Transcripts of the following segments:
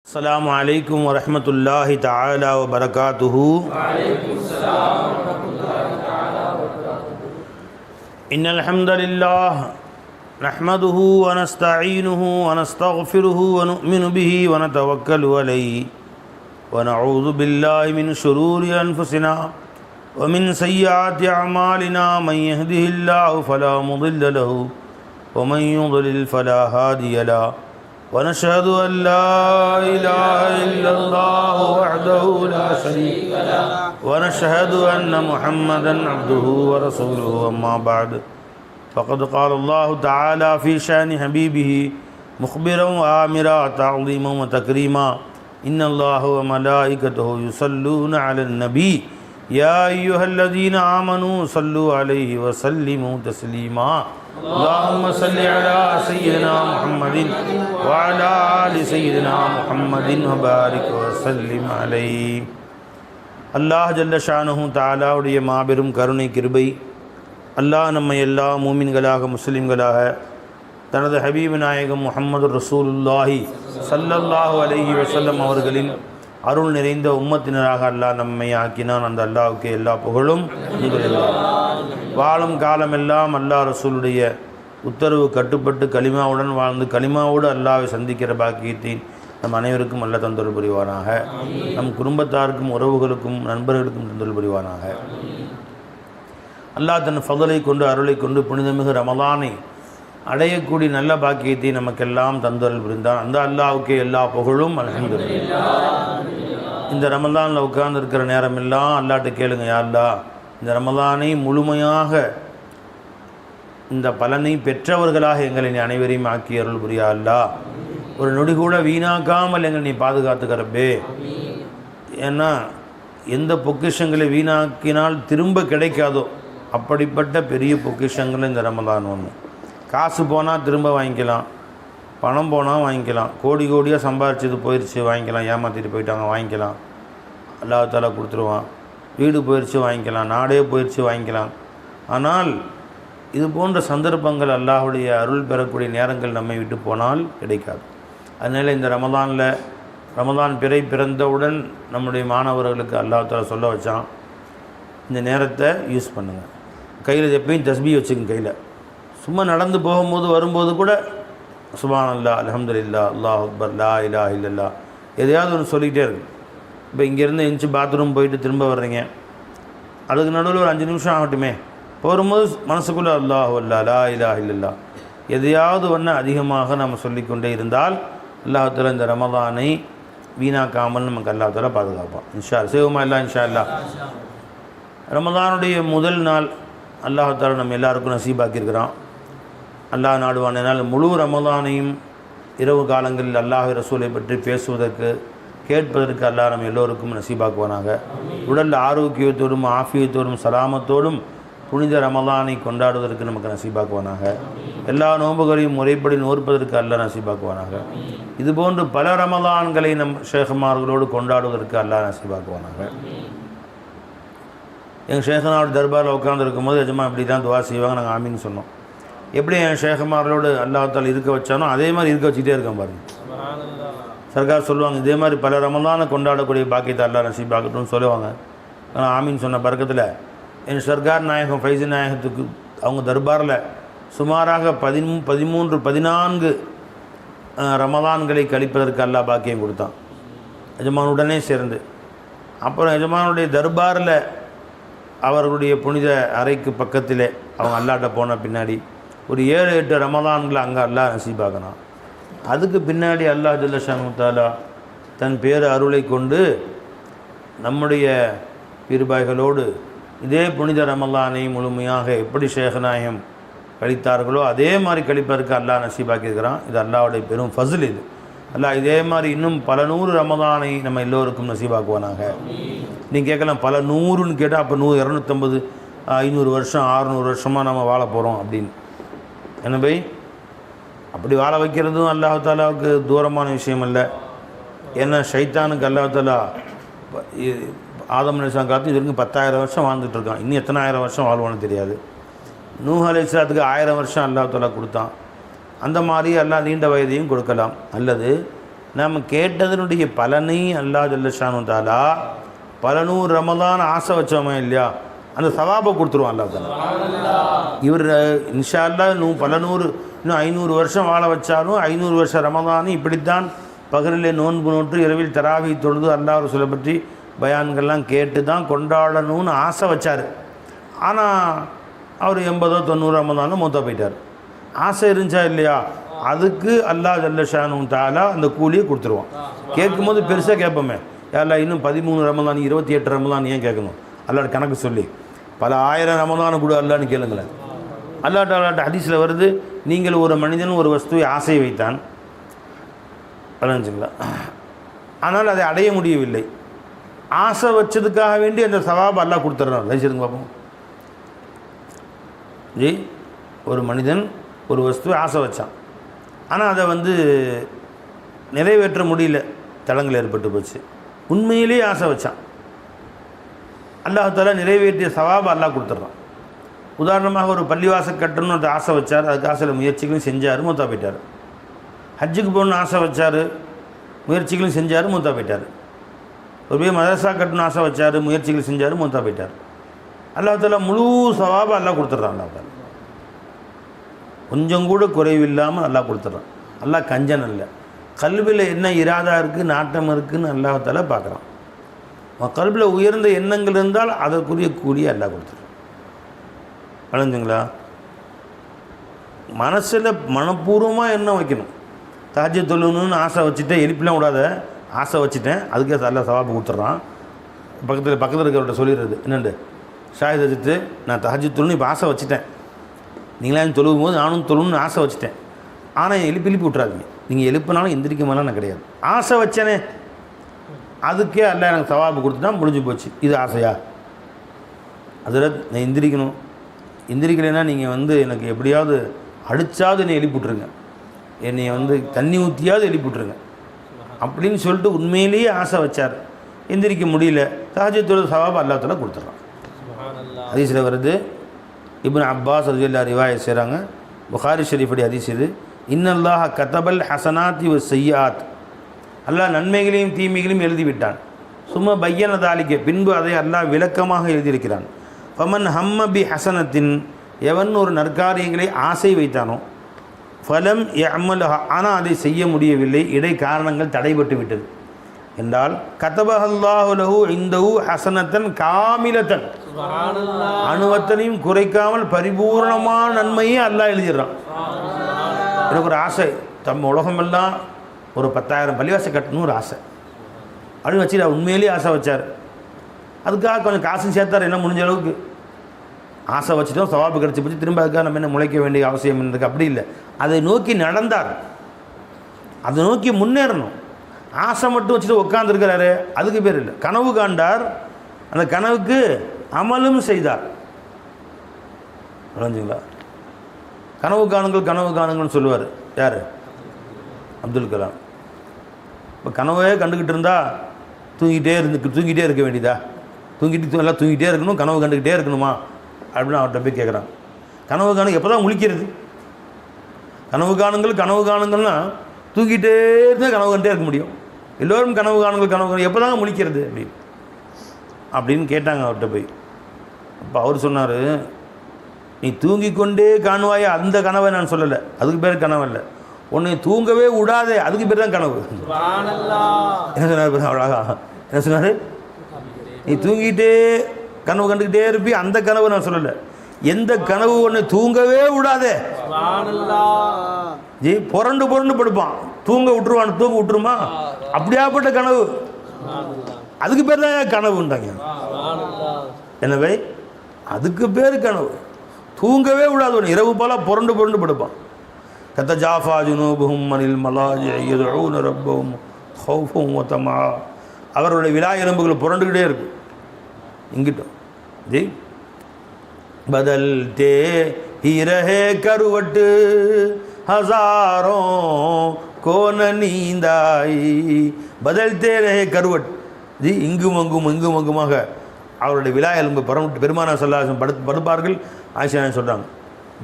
السلام عليكم ورحمة الله تعالى وبركاته. وعليكم السلام ورحمة الله تعالى وبركاته. إن الحمد لله نحمده ونستعينه ونستغفره ونؤمن به ونتوكل عليه ونعوذ بالله من شرور أنفسنا ومن سيئات أعمالنا. من يهده الله فلا مضل له ومن يضلل فلا هادي له. ونشهد أن لا إله إلا الله وحده لا شريك له ونشهد أن محمدا عبده ورسوله. أما بعد فقد قال الله تعالى في شأن حبيبه مخبرا وآمرا تعظيما وتكريما: إن الله وملائكته يصلون على النبي يا أيها الذين آمنوا صلوا عليه وسلموا تسليما. اللهم صل على سيدنا محمد وعلى آل سيدنا محمد وبارك وسلم عليه. அல்லாஹ் ஜல்ல ஷானஹு தஆலா உடைய மாபெரும் கருணை கிருபை, அல்லாஹ் நம்மை எல்லா மூமின்களாக முஸ்லிம்களாக தனது ஹபீப் நாயகம் முஹம்மது ரசூலுல்லாஹி ஸல்லல்லாஹு அலைஹி வஸல்லம் அவர்களின் அருள் நிறைந்த உம்மத்தினராக அல்லாஹ் நம்மை ஆக்கினான். அந்த அல்லாஹ்வுக்கு எல்லா புகழும். வாழும் காலமெல்லாம் அல்லாஹ் ரசூலுடைய உத்தரவு கட்டுப்பட்டு கலிமாவுடன் வாழ்ந்து கலிமாவோடு அல்லாஹ்வை சந்திக்கிற பாக்கியத்தை நம் அனைவருக்கும் அல்லாஹ் தந்தருள் புரிவானாக. நம் குடும்பத்தாருக்கும் உறவுகளுக்கும் நண்பர்களுக்கும் தந்தருள் புரிவானாக. அல்லாஹ் தன் ஃபضலை கொண்டு அருளை கொண்டு புனிதமிகு ரமலானை அடையக்கூடிய நல்ல பாக்கியத்தை நமக்கெல்லாம் தந்தருள் புரிந்தான். அந்த அல்லாஹ்வுக்கு எல்லா புகழும். அல்ஹம்துலில்லாஹ். இந்த ரமலானில் உட்கார்ந்துருக்கிற நேரமெல்லாம் அல்லாஹ்ட்ட கேளுங்க, யா அல்லாஹ் இந்த ரமலானை முழுமையாக இந்த பலனை பெற்றவர்களாக எங்களை நீ அனைவரையும் ஆக்கி அருள் புரியா அல்லாஹ். ஒரு நொடி கூட வீணாக்காமல் எங்களை நீ பாதுகாத்துக்கிறப்பே. ஏன்னா எந்த பொக்கிஷங்களை வீணாக்கினால் திரும்ப கிடைக்காதோ அப்படிப்பட்ட பெரிய பொக்கிஷங்கள் இந்த ரமலான் ஒன்று. காசு போனால் திரும்ப வாங்கிக்கலாம், பணம் போனால் வாங்கிக்கலாம், கோடி கோடியாக சம்பாரிச்சது போயிடுச்சு வாங்கிக்கலாம், ஏமாற்றிட்டு போயிட்டாங்க வாங்கிக்கலாம், அல்லாஹ் தஆலா கொடுத்துருவான். வீடு போயிடுச்சு வாங்கிக்கலாம், நாடே போயிடுச்சு வாங்கிக்கலாம். ஆனால் இது போன்ற சந்தர்ப்பங்கள் அல்லாஹ்வுடைய அருள் பெறக்கூடிய நேரங்கள் நம்மை விட்டு போனால் கிடைக்காது. அதனால் இந்த ரமலான் பிறந்தவுடன் நம்முடைய மாணவர்களுக்கு அல்லாஹ் தஆலா சொல்ல வச்சான், இந்த நேரத்தை யூஸ் பண்ணுங்கள். கையில் எப்பயும் தஸ்பீ வச்சுக்கங்க. கையில் சும்மா நடந்து போகும்போது வரும்போது கூட சுப்ஹானல்லாஹ், அல்ஹம்துலில்லாஹ், அல்லாஹ் அக்பர், லா இலாஹ இல்லல்லாஹ் எதையாவது ஒன்று சொல்லிக்கிட்டே இருக்கு. இப்போ இங்கேருந்து எந்திச்சு பாத்ரூம் போயிட்டு திரும்ப வர்றீங்க, அதுக்கு நடுவில் ஒரு 5 நிமிஷம் ஆகட்டுமே, போகும்போது மனசுக்குள்ளே அல்லாஹ் அல்லா, லா இலாஹ இல்லல்லாஹ் எதையாவது ஒன்று அதிகமாக நம்ம சொல்லிக்கொண்டே இருந்தால் அல்லாஹ் தஆலா இந்த ரமலானை வீணாக்காமல் நமக்கு அல்லாஹ் தஆலா பாதுகாப்பான். இன்ஷா அல்லாஹ். செய்வோமா இல்லா? இன்ஷா அல்லாஹ். ரமலானுடைய முதல் நாள் அல்லாஹ் தஆலா நம்ம எல்லாருக்கும் நசீபாக்கியிருக்கிறான். அல்லாஹ் நாடுவானால் முழு ரமலானையும் இரவு காலங்களில் அல்லாஹ் ரசூலை பற்றி பேசுவதற்கு கேட்பதற்கு அல்லாஹ் நம்ம எல்லோருக்கும் நசீபாக்குவானாக. உடல் ஆரோக்கியத்தோடும் ஆஃபியத்தோடும் சலாமத்தோடும் புனித ரமலானை கொண்டாடுவதற்கு நமக்கு நசீபாக்குவானாக. எல்லா நோன்புகளையும் முறைப்படி நோற்பதற்கு அல்லாஹ் நசீபாக்குவானாக. இதுபோன்று பல ரமலான்களை நம் ஷேഖமார்களோடு கொண்டாடுவதற்கு அல்லாஹ் நசீபாக்குவானாக. எங்கள் ஷேഖனாவோட தர்பாரில் உட்காந்துருக்கும் போது எஜமா இப்படி தான் துவா செய்வாங்க, நாங்கள் ஆமீன்னு சொன்னோம். எப்படி என் ஷேഖமார்களோடு அல்லாஹ் தஆலா இருக்க வச்சானோ அதே மாதிரி இருக்க வச்சுக்கிட்டே இருக்கேன் பாருங்க. சர்க்கார் சொல்லுவாங்க, இதே மாதிரி பல ரமலானை கொண்டாடக்கூடிய பாக்கியத்தை அல்லாஹ் நசீபாக்கட்டும்னு சொல்லுவாங்க. ஆனால் ஆமீன் சொன்ன பறக்கத்தில் என் சர்க்கார் நாயகம் ஃபைசி நாயகத்துக்கு அவங்க தர்பாரில் சுமாராக 14 ரமலான்களை கழிப்பதற்கு அல்லாஹ் பாக்கியம் கொடுத்தான் எஜமானுடனே சேர்ந்து. அப்புறம் எஜமானுடைய தர்பாரில் அவர்களுடைய புனித அறைக்கு பக்கத்திலே அவங்க அல்லாட்ட போன பின்னாடி ஒரு 7-8 ரமலான்களை அங்கே அல்லாஹ் நசீபாக்கினான். அதுக்கு பின்னாடி அல்லாஹ் ஜல்ல ஷானஹு தஆலா தன் பேர் அருளை கொண்டு நம்முடைய பீர்பாய்களோடு இதே புனித ரமலானை முழுமையாக எப்படி ஷேഖநாயகம் கழித்தார்களோ அதே மாதிரி கழிப்பதற்கு அல்லாஹ் நசீபாக்கியிருக்கிறான். இது அல்லாஹ்வுடைய பெரும் ஃபஸ்ல். இது அல்லாஹ் இதே மாதிரி இன்னும் பல 100 ரமலானை நம்ம எல்லோருக்கும் நசீபாக்குவானாக. நீங்கள் கேட்கலாம், பல 100ன்னு கேட்டால் அப்போ 100, 250, 500 வருஷம் 600 வருஷமாக நம்ம வாழ போகிறோம் அப்படின்னு. என்ன பை, அப்படி வாழ வைக்கிறதும் அல்லாஹ் தஆலாவுக்கு தூரமான விஷயம் இல்லை. ஏன்னா ஷைத்தானுக்கு அல்லாஹ் தஆலா ஆதம் அலைஹிஸ்ஸலாம் காலத்து இது வரைக்கும் 10,000 வருஷம் வாழ்ந்துட்டுருக்கான். இன்னும் எத்தனை 1000 வருஷம் வாழ்வான்னு தெரியாது. நூஹ் அலைஹிஸ்ஸலாத்துக்கு 1000 வருஷம் அல்லாஹ் தஆலா கொடுத்தான். அந்த மாதிரி அல்லாஹ் நீண்ட வயதையும் கொடுக்கலாம். அல்லது நாம் கேட்டதனுடைய பலனை அல்லாஹ் ஜல்லஷானு தாலா பல 100 ரமலான் ஆசை வச்சோமா இல்லையா, அந்த சவாபை கொடுத்துருவான் அல்லாஹ் தாலா. இவர் இன்ஷா அல்லாஹ் பல 100 இன்னும் 500 வருஷம் வாழ வச்சாலும் 500 வருஷம் ரமலானும் இப்படித்தான் பகலிலே நோன்பு நோட்டு இரவில் தராவி தொழுது அல்லாஹ் ரசூலை பற்றி பயான்கள்லாம் கேட்டு தான் கொண்டாடணும்னு ஆசை வச்சார். ஆனால் அவர் 80 90 ரமலானும் மூத்தா போயிட்டார். ஆசை இருந்துச்சா இல்லையா, அதுக்கு அல்லாஹ் ஜல்லஷானு தாலா அந்த கூலியை கொடுத்துருவான். கேட்கும்போது பெருசாக கேட்போமே, யாரெல்லாம் இன்னும் 13 ரமலான் 28 ரமலான் ஏன் கேட்கணும், அல்லாஹ் கணக்கு சொல்லி பல 1000 ரமலான் கூட அல்லான்னு கேளுங்களேன். அல்லாஹ் தாலாட்ட ஹதீஸில் வருது, நீங்கள் ஒரு மனிதன் ஒரு வஸ்துவை ஆசை வைத்தான் வச்சுங்களா, ஆனால் அதை அடைய முடியவில்லை. ஆசை வச்சதுக்காக வேண்டி அந்த சவாபை அல்லாஹ் கொடுத்துட்றான். லைச்சிருங்க பார்ப்போம். ஜி, ஒரு மனிதன் ஒரு வஸ்துவை ஆசை வச்சான், ஆனால் அதை நிறைவேற்ற முடியல, தடங்கள் ஏற்பட்டு போச்சு. உண்மையிலேயே ஆசை வச்சான், அல்லாஹ் நிறைவேற்றிய சவாபை அல்லாஹ் கொடுத்துட்றான். உதாரணமாக ஒரு பள்ளிவாசல் கட்டணும்னு அந்த ஆசை வச்சார், அதுக்கு ஆசையில் முயற்சிகளும் செஞ்சார், மூத்தா போயிட்டார். ஹஜ்ஜுக்கு போகணுன்னு ஆசை வச்சார், முயற்சிகளும் செஞ்சார், மூத்தா போயிட்டார். ஒரு போய் மதரசா கட்டணும்னு ஆசை வச்சார், முயற்சிகள் செஞ்சார், மூத்தா போயிட்டார். அல்லாஹ் தாலா முழு சவாபை அல்லாஹ் கொடுத்துட்றான். அல்லாஹ் தாலா கொஞ்சம் கூட குறைவில்லாமல் அல்லாஹ் கொடுத்துட்றான். அல்லாஹ் கஞ்சன் இல்லை, கல்வியில் என்ன இராதா இருக்குது, நாட்டம் இருக்குதுன்னு அல்லாஹ் தாலா பார்க்குறான். கல்வியில் உயர்ந்த எண்ணங்கள் இருந்தால் அதற்குரிய கூலியை அல்லாஹ் கொடுத்துட்றான். வளைஞ்சுங்களா, மனசில் மனப்பூர்வமாக எண்ணம் வைக்கணும். தஹஜ்ஜுத் தொழுகணும்னு ஆசை வச்சுட்டேன், எழுப்பிலாம் விடாத, ஆசை வச்சுட்டேன், அதுக்கே அல்லாஹ் சவாபு கொடுத்துட்றான். பக்கத்தில் இருக்கிறவர்கிட்ட சொல்லிடுறது, என்னண்டு ஷாஹித் அஜித்து, நான் தஹஜ்ஜுத் தொழுன்னு இப்போ ஆசை வச்சுட்டேன், நீங்களாம் தொழுகும் போது நானும் தொழுன்னு ஆசை வச்சுட்டேன், ஆனால் எழுப்பி விட்றாதீங்க, நீங்கள் எழுப்பினாலும் எந்திரிக்க மேலாம் நான் கிடையாது, ஆசை வச்சேனே அதுக்கே அல்லாஹ் எனக்கு சவாபு கொடுத்துட்டா முடிஞ்சு போச்சு. இது ஆசையா? அதில் நான் எந்திரிக்கலைன்னா நீங்கள் எனக்கு எப்படியாவது அடித்தாவது என்னை எழுப்பிவிட்ருங்க, என்னை தண்ணி ஊற்றியாவது எழுப்பிவிட்ருங்க அப்படின்னு சொல்லிட்டு உண்மையிலேயே ஆசை வச்சார். எந்திரிக்க முடியல, தஹஜ்ஜுத் தொழுது சவாபு அல்லாஹ் தஆலா கொடுத்துட்றான். ஹதீஸில் வருது, இப்னு அப்பாஸ் ரலியல்லாஹு ரிவாயத் செய்கிறாங்க, புகாரி ஷரீஃபுடைய ஹதீஸ் இது. இன்னல்லாஹ கதபல் ஹசனாத்தி வ செய்யாத், அல்லாஹ் நன்மைகளையும் தீமைகளையும் எழுதிவிட்டான். சும்மா பையன தாலிக்க, பின்பு அதை அல்லாஹ் விளக்கமாக எழுதியிருக்கிறான். ஃபமன் ஹம்ம பி ஹசனத்தின், எவன் ஒரு நற்காரியங்களை ஆசை வைத்தானோ, ஃபலம் யஅமல்ஹா, ஆனால் அதை செய்ய முடியவில்லை, இடை காரணங்கள் தடைபட்டு விட்டது என்றால், கதபஹல்லாஹு லஹு இந்தஹு ஹசனத்தன் காமிலத்தன், அணுவத்தனையும் குறைக்காமல் பரிபூர்ணமான நன்மையை அல்லாஹ் எழுதிடுறான். எனக்கு ஒரு ஆசை, உலகமெல்லாம் ஒரு 10,000 பள்ளிவாசல் கட்டணும் ஒரு ஆசை அப்படின்னு வச்சு உண்மையிலேயே ஆசை வச்சார். அதுக்காக கொஞ்சம் காசும் சேர்த்தார், என்ன முடிஞ்ச அளவுக்கு ஆசை வச்சுட்டோம், சவாபு கிடச்சி போச்சு, திரும்ப அதுக்காக நம்ம என்ன முளைக்க வேண்டிய அவசியம் இருக்குது, அப்படி இல்லை. அதை நோக்கி நடந்தார், அதை நோக்கி முன்னேறணும். ஆசை மட்டும் வச்சுட்டு உட்காந்துருக்கிறாரு, அதுக்கு பேர் இல்லை. கனவு காண்டார், அந்த கனவுக்கு அமலும் செய்தார். புரிஞ்சுங்களா? கனவு காணுங்கள்னு சொல்லுவார் யார்? அப்துல் கலாம். இப்போ கனவே கண்டுக்கிட்டு இருந்தால் தூங்கிட்டே இருக்க வேண்டியதா? எல்லாம் தூங்கிட்டே இருக்கணும், கனவு கண்டுக்கிட்டே இருக்கணுமா அப்படின்னு அவர்கிட்ட போய் கேட்குறாங்க. கனவு காணுங்க எப்போ தான் முழிக்கிறது? கனவு காணுங்கள்னா தூங்கிட்டே இருந்தால் கனவு கண்டே இருக்க முடியும். எல்லோரும் கனவு காணுங்கள் எப்போ தாங்க முழிக்கிறது அப்படின்னு கேட்டாங்க அவர்கிட்ட போய். அப்போ அவர் சொன்னார், நீ தூங்கிக்கொண்டே காணுவாயே அந்த கனவை நான் சொல்லலை, அதுக்கு பேர் கனவு இல்லை, உன்னை தூங்கவே விடாதே அதுக்கு பேர் தான் கனவு. என்ன சொன்னார் அழகா? என்ன சொன்னார்? நீ தூங்கிட்டே கனவு கண்டுக்கிட்டே இருப்பி, அந்த கனவு நான் சொல்லலை, எந்த கனவு உன்னை தூங்கவே விடாதே. ஜி புரண்டு படுப்பான், தூங்க விட்டுருமா? அப்படியாப்பட்ட கனவு, அதுக்கு பேர் தான் கனவுன்றாங்க. எனவே அதுக்கு பேர் கனவு. தூங்கவே விடாது, ஒன்று இரவு போல புரண்டு படுப்பான். கத்தஜாஃபா ஜுனூபுஹும் அனில் மலாஜி யதுஊன ரப்பஹும் ஹௌஃபன் வ தமா, அவருடைய விலா எலும்புகள் புரண்டுக்கிட்டே இருக்கும். இங்கிட்டும் ஜி பதல்தே ஹி ரஹே கருவட்டு ஹஸாரோं கோன நீந்தாய், பதல்தே ரஹே கருவட். ஜி இங்கும் அங்குமாக அவருடைய விலா எலும்பு புறமுட்டு பெருமானார் ஸல்லல்லாஹு அலைஹி வஸல்லம் படுப்பார்கள். ஆயிஷா சொல்கிறாங்க,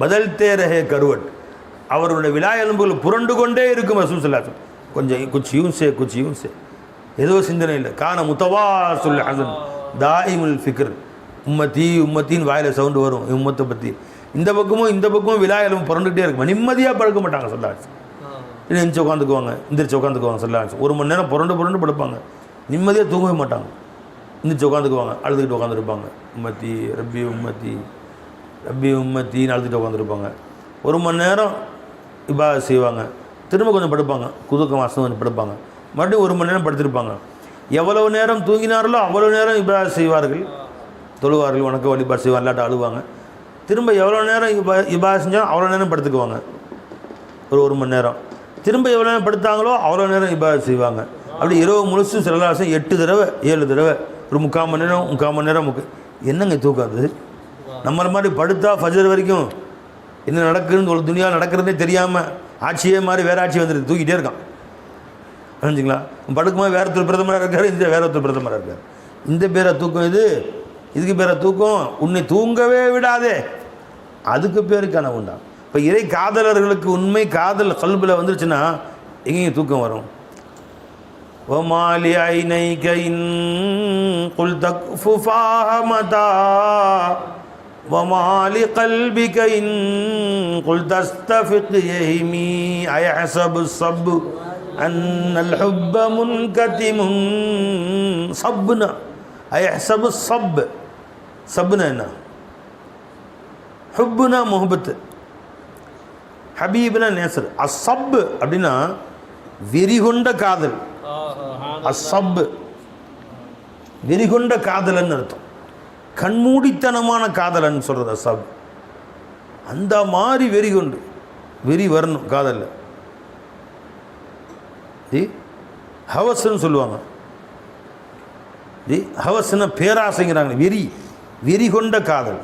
பதல்தே ரஹே கருவட், அவருடைய விலா எலும்புகள் புரண்டு கொண்டே இருக்கும் ரசூல் ஸல்லல்லாஹு அலைஹி வஸல்லம். கொஞ்சம் குச்சியும் சே ஏதோ சிந்தனை இல்லை. கான முத்தவாசுல் ஹசன் தாயிமுல் ஃபிக்ர். உம்மத்தின்னு வாயில் சவுண்டு வரும் உம்மத்தை பற்றி. இந்த பக்கமும் விழாயிலும் புரண்டுகிட்டே இருக்கும். நிம்மதியாக படுக்க மாட்டாங்க சொல்லாச்சு. எந்திரிச்சு உட்காந்துக்குவாங்க சொல்லாச்சு. 1 மணி நேரம் புரண்டு படுப்பாங்க. நிம்மதியாக தூங்கவே மாட்டாங்க. எந்திரிச்சு உட்காந்துக்குவாங்க, அழுதுகிட்டு உட்காந்துருப்பாங்க. உம்மத்தி ரப்பி உம்மத்தின்னு அழுதுகிட்டு உட்காந்துருப்பாங்க. 1 மணி நேரம் இபாதத் செய்வாங்க. திரும்ப கொஞ்சம் படுப்பாங்க, குதுக்கம் வாசம் கொஞ்சம் படுப்பாங்க. மறுபடியும் 1 மணி நேரம் படுத்திருப்பாங்க. எவ்வளவு நேரம் தூங்கினார்களோ அவ்வளோ நேரம் இபாதத் செய்வார்கள், தொழுவார்கள், வணக்க வழிபாடு செய்வாங்க, இல்லாட்ட அழுவாங்க. திரும்ப எவ்வளோ நேரம் இபாதத் செஞ்சாலும் அவ்வளோ நேரம் படுத்துக்குவாங்க. ஒரு 1 மணி நேரம். திரும்ப எவ்வளோ நேரம் படுத்தாங்களோ அவ்வளோ நேரம் இபாதத் செய்வாங்க. அப்படி இரவு முழுசும் சிலராசம் 8 தடவை 7 தடவை ஒரு 3/4 மணி நேரம் என்னங்க தூக்கம் அது? நம்மளை மாதிரி படுத்தா ஃபஜர் வரைக்கும் என்ன நடக்குதுன்னு ஒரு துணியாக நடக்கிறதே தெரியாமல் ஆட்சியே மாதிரி வேறு ஆட்சி வந்துடுது, தூக்கிட்டே இருக்கான். புரிஞ்சுங்களா? படுக்கும்போது வேற ஒருத்தர் பிரதமராக இருக்கார், இந்த வேற ஒருத்தர் பிரதமராக இருக்கார். இந்த பேரை தூக்கம் இதுக்கு பேரை தூக்கம். உன்னை தூங்கவே விடாதே, அதுக்கு பேர் கனவு உண்டா. இப்போ இறை காதலர்களுக்கு உண்மை காதல் கல்பில் வந்துருச்சுன்னா எங்கேயும் தூக்கம் வரும். ஒமாலி ஐனை கைன் குல் தக்ஃபுஃபாஹமதா வமாலி கல்பி கைன் குல் தஸ்தஃபிக் யஹ்மி அயஹ்சபு ஸப் அன்னல் ஹுப்ப முன்கதிமுன் ஸப்னா அயஹ்சபு ஸப். ஸப்னா என்ன? ஹுப்னா முஹப்பத், ஹபீப்னா நேசர். அஸப் அப்படின்னா வெறிகொண்ட காதல். அஸப் வெறிகொண்ட காதலன்னு அர்த்தம். கண்மூடித்தனமான காதலன்னு சொல்கிறது அஸப். அந்த மாதிரி வெறி வரணும் காதலில். ஹவஸ்ன்னு சொல்லுவாங்க. ஹவஸ்னா பேராசைங்கிறாங்க. வெறி கொண்ட காதல்.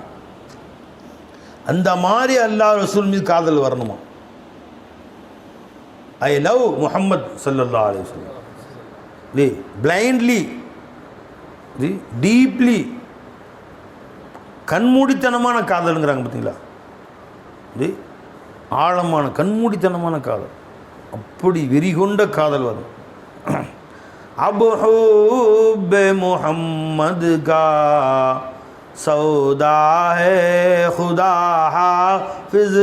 அந்த மாதிரி அல்லாஹ் ரசூல் மீது காதல் வரணுமா? ஐ லவ் முஹம்மத் ஸல்லல்லாஹு அலைஹி வஸல்லம். பிளைண்ட்லி, டீப்லி, கண்மூடித்தனமான காதலுங்கிறாங்க பார்த்தீங்களா? ஆழமான கண்மூடித்தனமான காதல். அப்படி வெறிகொண்ட காதல் வரும். அபு ஹுப்பே முஹம்மது கா சௌதா ஹே खुदा हाफिज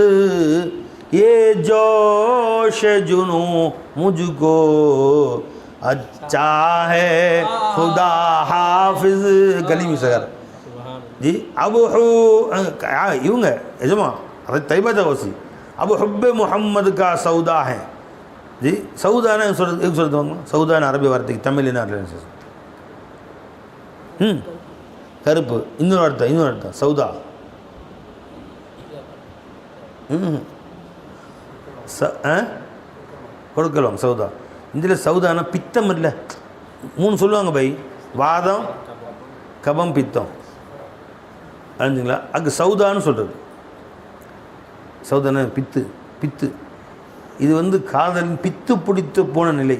ये जोश जुनू मुझको अच्छा है खुदा हाफिज. கலீம் சகர் ஜி அபு இவங்க எஜமா அது தைபா வசி. அபு ஹுப்பே முஹம்மது கா சௌதா ஹே ஜி. சௌதான சொல்லுவாங்க. சௌதான அரபி வார்த்தைக்கு தமிழ் என்ன? கருப்பு. இன்னொரு அர்த்தம் சௌதா. கொடுக்கலாம் சௌதா. இதில் சௌதானா பித்தம் இல்லை. 3 சொல்லுவாங்க பை. வாதம், கபம், பித்தம். அறிஞ்சுங்களா? அங்கே சௌதான்னு சொல்கிறது. சௌதான பித்து. இது காதலின் பித்து பிடித்து போன நிலை.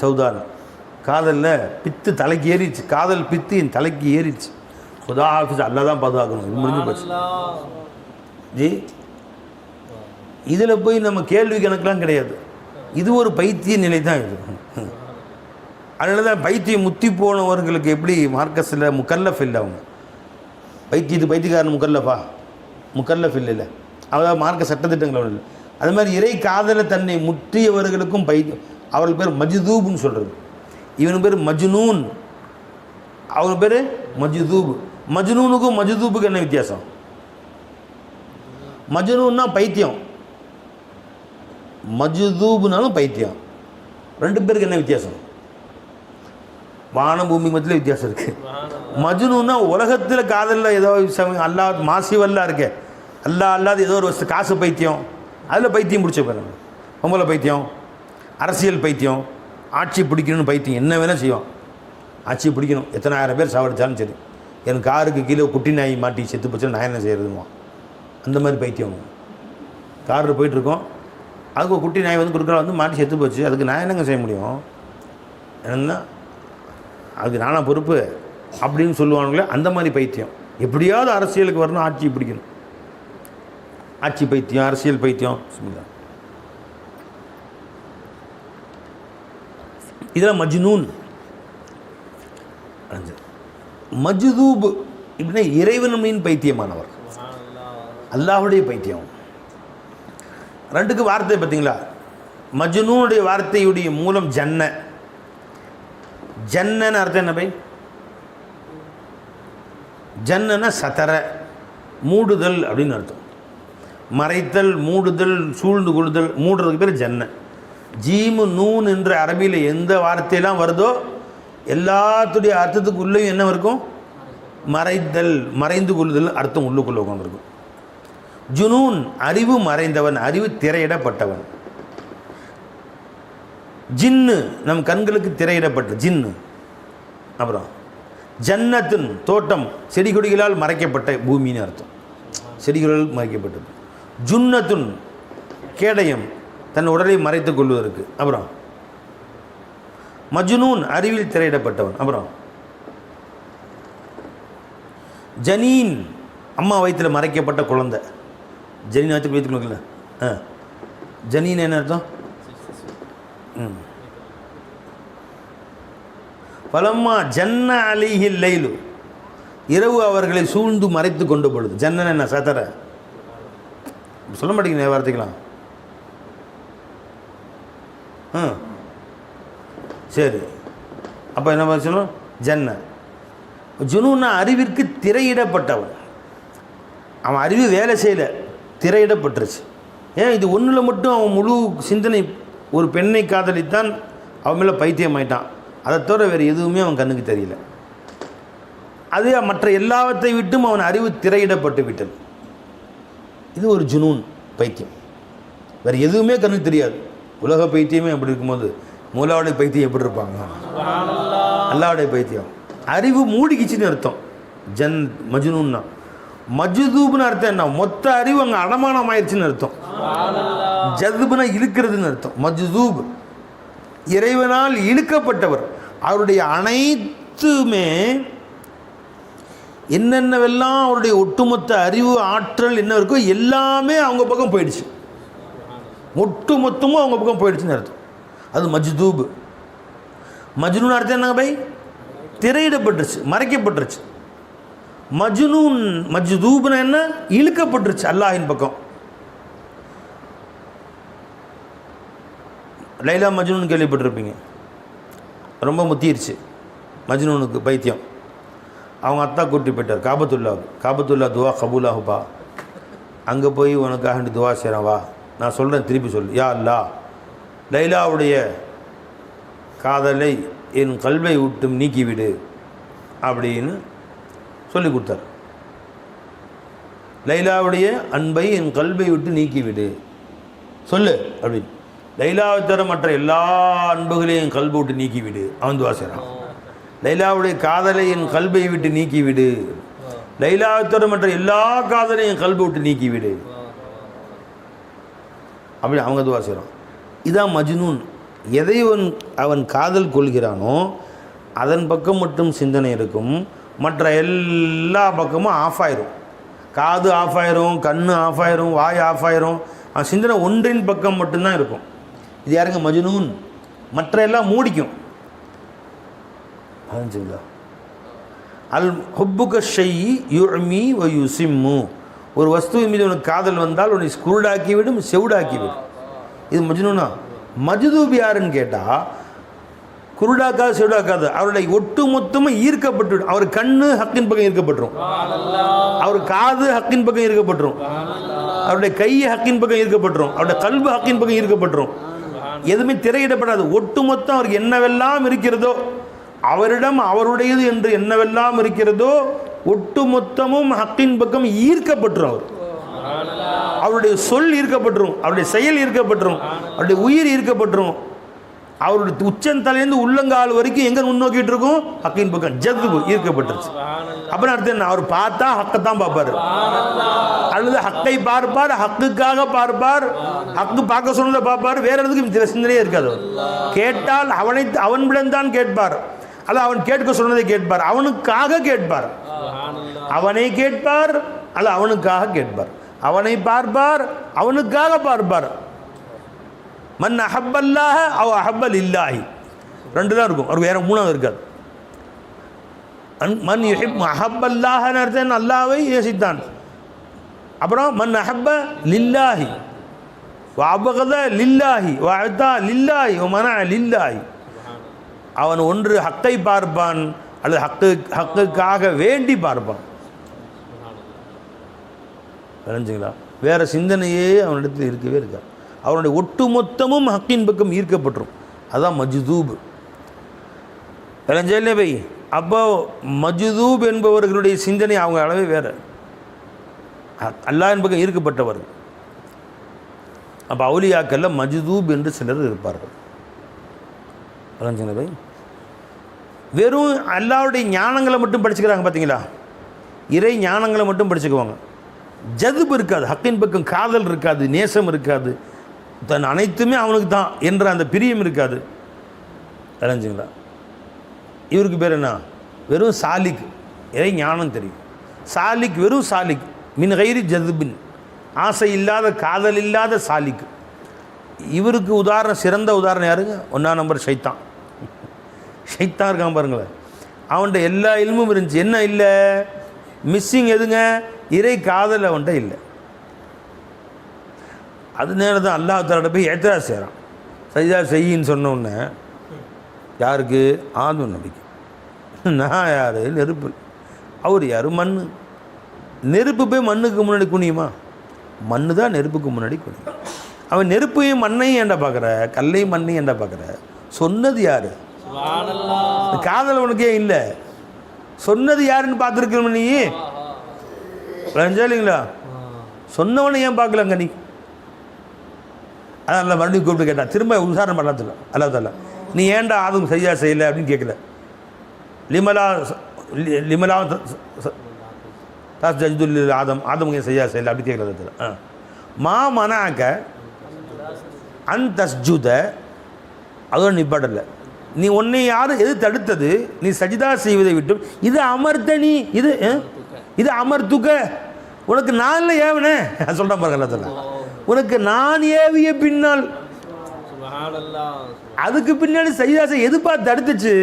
சௌதான காதலில் பித்து தலைக்கு ஏறிடுச்சு. காதல் பித்து என் தலைக்கு ஏறிடுச்சு. खुदा हाफिज அல்லா தான் பாதுகாக்கணும். இது முடிஞ்சு போச்சு ஜி. இதில் போய் நம்ம கேள்வி கணக்கெலாம் கிடையாது. இது ஒரு பைத்திய நிலை தான் இது. அதனால தான் பைத்தியம் முத்தி போனவர்களுக்கு எப்படி மார்க்கஸில் முக்கல்லஃப் இல்லை. அவங்க பைத்தியக்காரன் முக்கல்லஃப் இல்லை. அதாவது மார்க்க சட்டத்திட்டங்கள் இல்லை. அது மாதிரி இறை காதலை தன்னை முற்றியவர்களுக்கும் அவர்கள் பேர் மஜ்தூப்னு சொல்கிறது. இவனுக்கு பேர் மஜ்னூன், அவனுக்கு பேர் மஜ்தூப். மஜ்னூனுக்கும் மஜ்தூப்புக்கு என்ன வித்தியாசம்? மஜ்னூன்னா பைத்தியம், மஜ்தூப்னாலும் பைத்தியம். 2 பேருக்கு என்ன வித்தியாசம்? வான பூமி மத்தியில் வித்தியாசம் இருக்குது. மஜ்னூன்னா உலகத்தில் காதலில் ஏதோ அல்லாஹ் மாசிவல்லா இருக்கே, அல்லாது ஏதோ ஒரு காசு பைத்தியம், அதில் பைத்தியம் பிடிச்ச பாருங்க. பொம்பளை பைத்தியம், அரசியல் பைத்தியம், ஆட்சி பிடிக்கணும்னு பைத்தியம், என்ன வேணால் செய்வான். ஆட்சி பிடிக்கணும், எத்தனை ஆயிரம் பேர் சாவடிச்சாலும் சரி. என் காருக்கு கீழே குட்டி நாய் மாட்டி செத்து போச்சு, நான் என்ன செய்கிறதுமா? அந்த மாதிரி பைத்தியம். காரில் போயிட்டுருக்கோம், அதுக்கு ஒரு குட்டி நாய் குறுக்கால மாட்டி செத்து போச்சு, அதுக்கு நான் என்னங்க செய்ய முடியும்? என்னன்னா அதுக்கு நானாக பொறுப்பு அப்படின்னு சொல்லுவானுங்களே, அந்த மாதிரி பைத்தியம். எப்படியாவது அரசியலுக்கு வரணும், ஆட்சி பிடிக்கணும். ஆட்சி பைத்தியம், அரசியல் பைத்தியம். இதில் மஜ்னூன். மஜ்தூப் இப்படின்னா இறைவன் மீன் பைத்தியமானவர், அல்லாஹுடைய பைத்தியம். ரெண்டுக்கு வார்த்தை பார்த்தீங்களா? மஜ்னூனுடைய வார்த்தையுடைய மூலம் ஜன்ன. ஜன்னன்னு அர்த்தம் என்ன பை? ஜன்னன சதர, மூடுதல் அப்படின்னு அர்த்தம். மறைத்தல், மூடுதல், சூழ்ந்து கொள்ளுதல், மூடுறதுக்கு பேர் ஜன்ன. ஜீமு நூன் என்ற அரபியில் எந்த வார்த்தையெல்லாம் வருதோ எல்லாத்துடைய அர்த்தத்துக்கு உள்ளேயும் என்ன இருக்கும்? மறைத்தல், மறைந்து கொள்ளுதல் அர்த்தம் உள்ளுக்குள்ளே உட்காந்துருக்கும். ஜுனூன் அறிவு மறைந்தவன், அறிவு திரையிடப்பட்டவன். ஜின்னு நம் கண்களுக்கு திரையிடப்பட்ட ஜின்னு. அப்புறம் ஜன்னத்துன் தோட்டம், செடி கொடிகளால் மறைக்கப்பட்ட பூமின்னு அர்த்தம். செடிகளால் மறைக்கப்பட்டது. ஜுன்னத்துன் கேடயம், தன் உடலை மறைத்துக் கொள்வதற்கு. அப்புறம் மஜ்னூன் அறிவில் திரையிடப்பட்டவன். அப்புறம் ஜனீன் அம்மா வயிற்றில் மறைக்கப்பட்ட குழந்தை. ஜனீன் வயிற்றுக்குள்ள ஜனீன் என்ன அர்த்தம்? பலம்மா ஜன்ன அலிஹில் லைலு, இரவு அவர்களை சூழ்ந்து மறைத்து கொண்டு பொழுது. ஜன்னன் என்ன? சதர. சொல்ல மாட்டேங்க வார்த்தைக்கலாம். சரி, அப்போ என்ன சொல்லணும்? ஜன்ன. ஜுனூன்னா அறிவிற்கு திரையிடப்பட்டவன். அவன் அறிவு வேலை செய்யலை, திரையிடப்பட்டுருச்சு. ஏன் இது ஒன்றில் மட்டும் அவன் முழு சிந்தனை ஒரு பெண்ணை காதலித்தான், அவன் மேலே பைத்தியமாயிட்டான். அதை தவிர வேறு எதுவுமே அவன் கண்ணுக்கு தெரியல. அது மற்ற எல்லாவற்றை விட்டும் அவன் அறிவு திரையிடப்பட்டு விட்டது. இது ஒரு ஜுனூன் பைத்தியம். வேறு எதுவுமே கண்ணுக்கு தெரியாது. உலக பைத்தியமே அப்படி இருக்கும்போது மூலாவுடைய பைத்தியம் எப்படி இருப்பாங்க? அல்லாவுடைய பைத்தியம். அறிவு மூடிக்கிச்சின்னு அர்த்தம். மஜ்னூன்னா. மஜ்தூப்னு அர்த்தம் என்ன? மொத்த அறிவு அங்கே அடமானம் ஆயிடுச்சுன்னு அர்த்தம். ஜதுபுனா இழுக்கிறதுன்னு அர்த்தம். மஜ்தூப் இறைவனால் இழுக்கப்பட்டவர். அவருடைய அனைத்துமே என்னென்னவெல்லாம் அவருடைய ஒட்டுமொத்த அறிவு ஆற்றல் என்ன இருக்கோ எல்லாமே அவங்க பக்கம் போயிடுச்சு. ஒட்டு மொத்தமும் அவங்க பக்கம் போயிடுச்சுன்னு அர்த்தம். அது மஜ்தூப். மஜ்னூன் அர்த்தம் என்ன பை? திரையிடப்பட்டுருச்சு, மறைக்கப்பட்டுருச்சு. மஜ்னூன் மஜ்தூப்னா என்ன? இழுக்கப்பட்டுருச்சு அல்லாஹின் பக்கம். லைலா மஜ்னூன் கேள்விப்பட்டிருப்பீங்க. ரொம்ப முத்திருச்சு மஜ்னூனுக்கு பைத்தியம். அவங்க அத்தா கூட்டி போயிட்டார் காபத்துல்லாவுக்கு. காபத்துல்லா துவா கபூலாகுப்பா, அங்கே போய் உனக்காக துவா செய்கிறான் வா, நான் சொல்கிறேன் திருப்பி சொல்லு. யா அல்லா, லைலாவுடைய காதலை என் கல்வை விட்டும் நீக்கிவிடு அப்படின்னு சொல்லி கொடுத்தார். லைலாவுடைய அன்பை என் கல்வை விட்டு நீக்கிவிடு சொல்லு அப்படின்னு. லைலாவை தவிர மற்ற எல்லா அன்புகளையும் என் கல்வை விட்டு நீக்கிவிடு அவன் துவா செய்கிறான். லைலாவுடைய காதலை என் கல்வை விட்டு நீக்கிவிடு. லைலாவை தவிர மற்ற எல்லா காதலையும் என் கல்வை விட்டு நீக்கிவிடு அப்படி அவங்க துவா செய்கிறான். இதான் மஜ்னூன். எதை அவன் காதல் கொள்கிறானோ அதன் பக்கம் மட்டும் சிந்தனை இருக்கும். மற்ற எல்லா பக்கமும் ஆஃப் ஆயிரும். காது ஆஃப் ஆயிரும், கண்ணு ஆஃப் ஆயிரும், வாய் ஆஃப் ஆயிரும். அவன் சிந்தனை ஒன்றின் பக்கம் மட்டும்தான் இருக்கும். இது யாருங்க? மஜ்னூன். மற்ற எல்லாம் மூடிக்கும். அல் ஹுப்புக ஷைஇ யுஅமி வ யுசிம்மு. ஒரு வஸ்துவின் மீது உனக்கு காதல் வந்தால் உன்னை குருடாக்கிவிடும், செவிடாக்கிவிடும். இது மஜ்னூனா? மஜ்தூப் யாருன்னு கேட்டால் குருடாக்காது, செவிடாக்காது, அவருடைய ஒட்டு மொத்தமும் ஈர்க்கப்பட்டுவிடும். அவர் கண்ணு ஹக்கின் பக்கம் ஈர்க்கப்பட்டுரும், அவர் காது ஹக்கின் பக்கம் ஈர்க்கப்பட்டுரும், அவருடைய கை ஹக்கின் பக்கம் ஈர்க்கப்பட்டுரும், அவருடைய கல்பு ஹக்கின் பக்கம் ஈர்க்கப்பட்டுரும். எதுவுமே திரையிடப்படாது. ஒட்டு மொத்தம் அவருக்கு என்னவெல்லாம் இருக்கிறதோ, அவரிடம் அவருடையது என்று என்னவெல்லாம் இருக்கிறதோ ஒட்டு மொத்தமும் ஹக்கின் பக்கம் ஈர்க்கப்பட்டுரும். அவருடைய சொல் ஈர்க்கப்பட்டுரும், அவருடைய செயல் ஈர்க்கப்பட்டுரும், அவருடைய உயிர் ஈர்க்கப்பட்டுரும். அவருடைய உச்சந்தலையிலேருந்து உள்ளங்கால் வரைக்கும் எங்கே முன்னோக்கிட்டு இருக்கும்? ஹக்கின் பக்கம் ஜதுபு ஈர்க்கப்பட்டுருச்சு. அப்படின்னு அர்த்தம் என்ன? அவர் பார்த்தா ஹக்கைத்தான் பார்ப்பார், அல்லது ஹக்கை பார்ப்பார், ஹக்குக்காக பார்ப்பார், ஹக்கு பார்க்க சொன்னதை பார்ப்பார், வேற எதுக்கும் சிந்தனையே இருக்காது. கேட்டால் அவனிடம் தான் கேட்பார், அல்ல அவன் கேட்க சொன்னதை கேட்பார், அவனுக்காக கேட்பார். அவனை கேட்பார் அல்ல அவனுக்காக கேட்பார், அவனை பார்ப்பார், அவனுக்காக பார்ப்பார். மன் அஹப்பல்லாஹ அவ் அஹப்பல் இல்லாஹி. 2 தான் இருக்கும், அவருக்கு வேறு 3வது இருக்காது. மன் யுஹிப் அஹப்பல்லாஹன்னு அர்த்தம் அல்லாஹ்வை நேசித்தான். அப்புறம் மன் அஹப்ப லில்லாஹி வஅபகத லில்லாஹி வஅதா லில்லாஹி வமனா லில்லாஹி. அவன் ஒன்று ஹக்கை பார்ப்பான் அல்லது ஹக்குக்காக வேண்டி பார்ப்பான். தெரிஞ்சுங்களா? வேறு சிந்தனையே அவனிடத்தில் இருக்கவே இருக்காது. அவனுடைய ஒட்டுமொத்தமும் ஹக்கின் பக்கம் ஈர்க்கப்பட்டுரும். அதுதான் மஜ்தூப். விளைஞ்சே பை. அப்போ மஜ்தூப் என்பவர்களுடைய சிந்தனை அவங்க அளவே வேறு. அல்லாஹ்வின் பக்கம் ஈர்க்கப்பட்டவர். அப்போ அவுலியாக்கல்ல மஜ்தூப் என்று சிலர் இருப்பார்கள். விளைஞ்சுங்களா பை? வெறும் அல்லாஹ்வுடைய ஞானங்களை மட்டும் படிச்சுக்கிறாங்க பார்த்தீங்களா? இறை ஞானங்களை மட்டும் படிச்சுக்குவாங்க. ஜதுப் இருக்காது, ஹக்கின் பக்கம் காதல் இருக்காது, நேசம் இருக்காது, தன் அனைத்துமே அவனுக்கு தான் என்ற அந்த பிரியம் இருக்காது. விளைஞ்சுங்களா? இவருக்கு பேர் என்ன? வெறும் சாலிக். இறை ஞானம் தெரியும். சாலிக் வெறும் சாலிக். மின் கைரி ஜதுபின், ஆசை இல்லாத காதல் இல்லாத சாலிக். இவருக்கு உதாரணம், சிறந்த உதாரணம் யாருங்க? 1ஆம் நம்பர் ஷைத்தான். ஷைத்தான் இருக்கான் பாருங்களேன். அவன்கிட்ட எல்லா இல்மும் இருந்துச்சு. என்ன இல்லை? மிஸ்ஸிங் எதுங்க? இறை காதல் அவன்கிட்ட இல்லை. அது நேரம் தான் அல்லாஹ் தஆலா போய் ஏத்தரா செய்கிறான். சஜ்தா செய்யின்னு சொன்ன உடனே யாருக்கு? ஆதம் நபிக்கு. நான் யார்? நெருப்பு. அவர் யார்? மண். நெருப்பு போய் மண்ணுக்கு முன்னாடி குனியுமா? மண்ணு தான் நெருப்புக்கு முன்னாடி குனியும். அவன் நெருப்பையும் மண்ணையும் ஏண்டா பார்க்குற? கல்லையும் மண்ணையும் ஏண்டா பார்க்குற? சொன்னது யார்? காதல் உனக்கே இல்லை. சொன்னது யாருன்னு பார்த்துருக்க நீ? இல்லைங்களா? சொன்னவனை ஏன் பார்க்கலங்க நீ? அதான் நல்லா மறுபடியும் கூப்பிட்டு கேட்டா, திரும்ப உதாரணம் பண்ணல. அல்லா தாலா நீ ஏன்டா ஆதம் சரியா செய்யலை அப்படின்னு கேட்கல. லிமலா தஸ்ஜுதுல் ஆதம் ஏன் சரியா செய்யலை அப்படி கேட்கல. மா மனாக்க அன் தஸ்ஜுத அதோட நிப்பாடல. நீ உன்னை யாரும் எது தடுத்தது? நீ சஜிதா செய்வதை விட்டும் இது அமர்த்த நீ இது அமர்த்துக்க. உனக்கு நான் இல்லை ஏவனே சொல்கிறேன் பாருங்க. அல்லா உனக்கு நான் ஏவிய பின்னால் அதுக்கு பின்னாடி சஜிதா செய்ய எதுப்பா தடுத்துச்சு?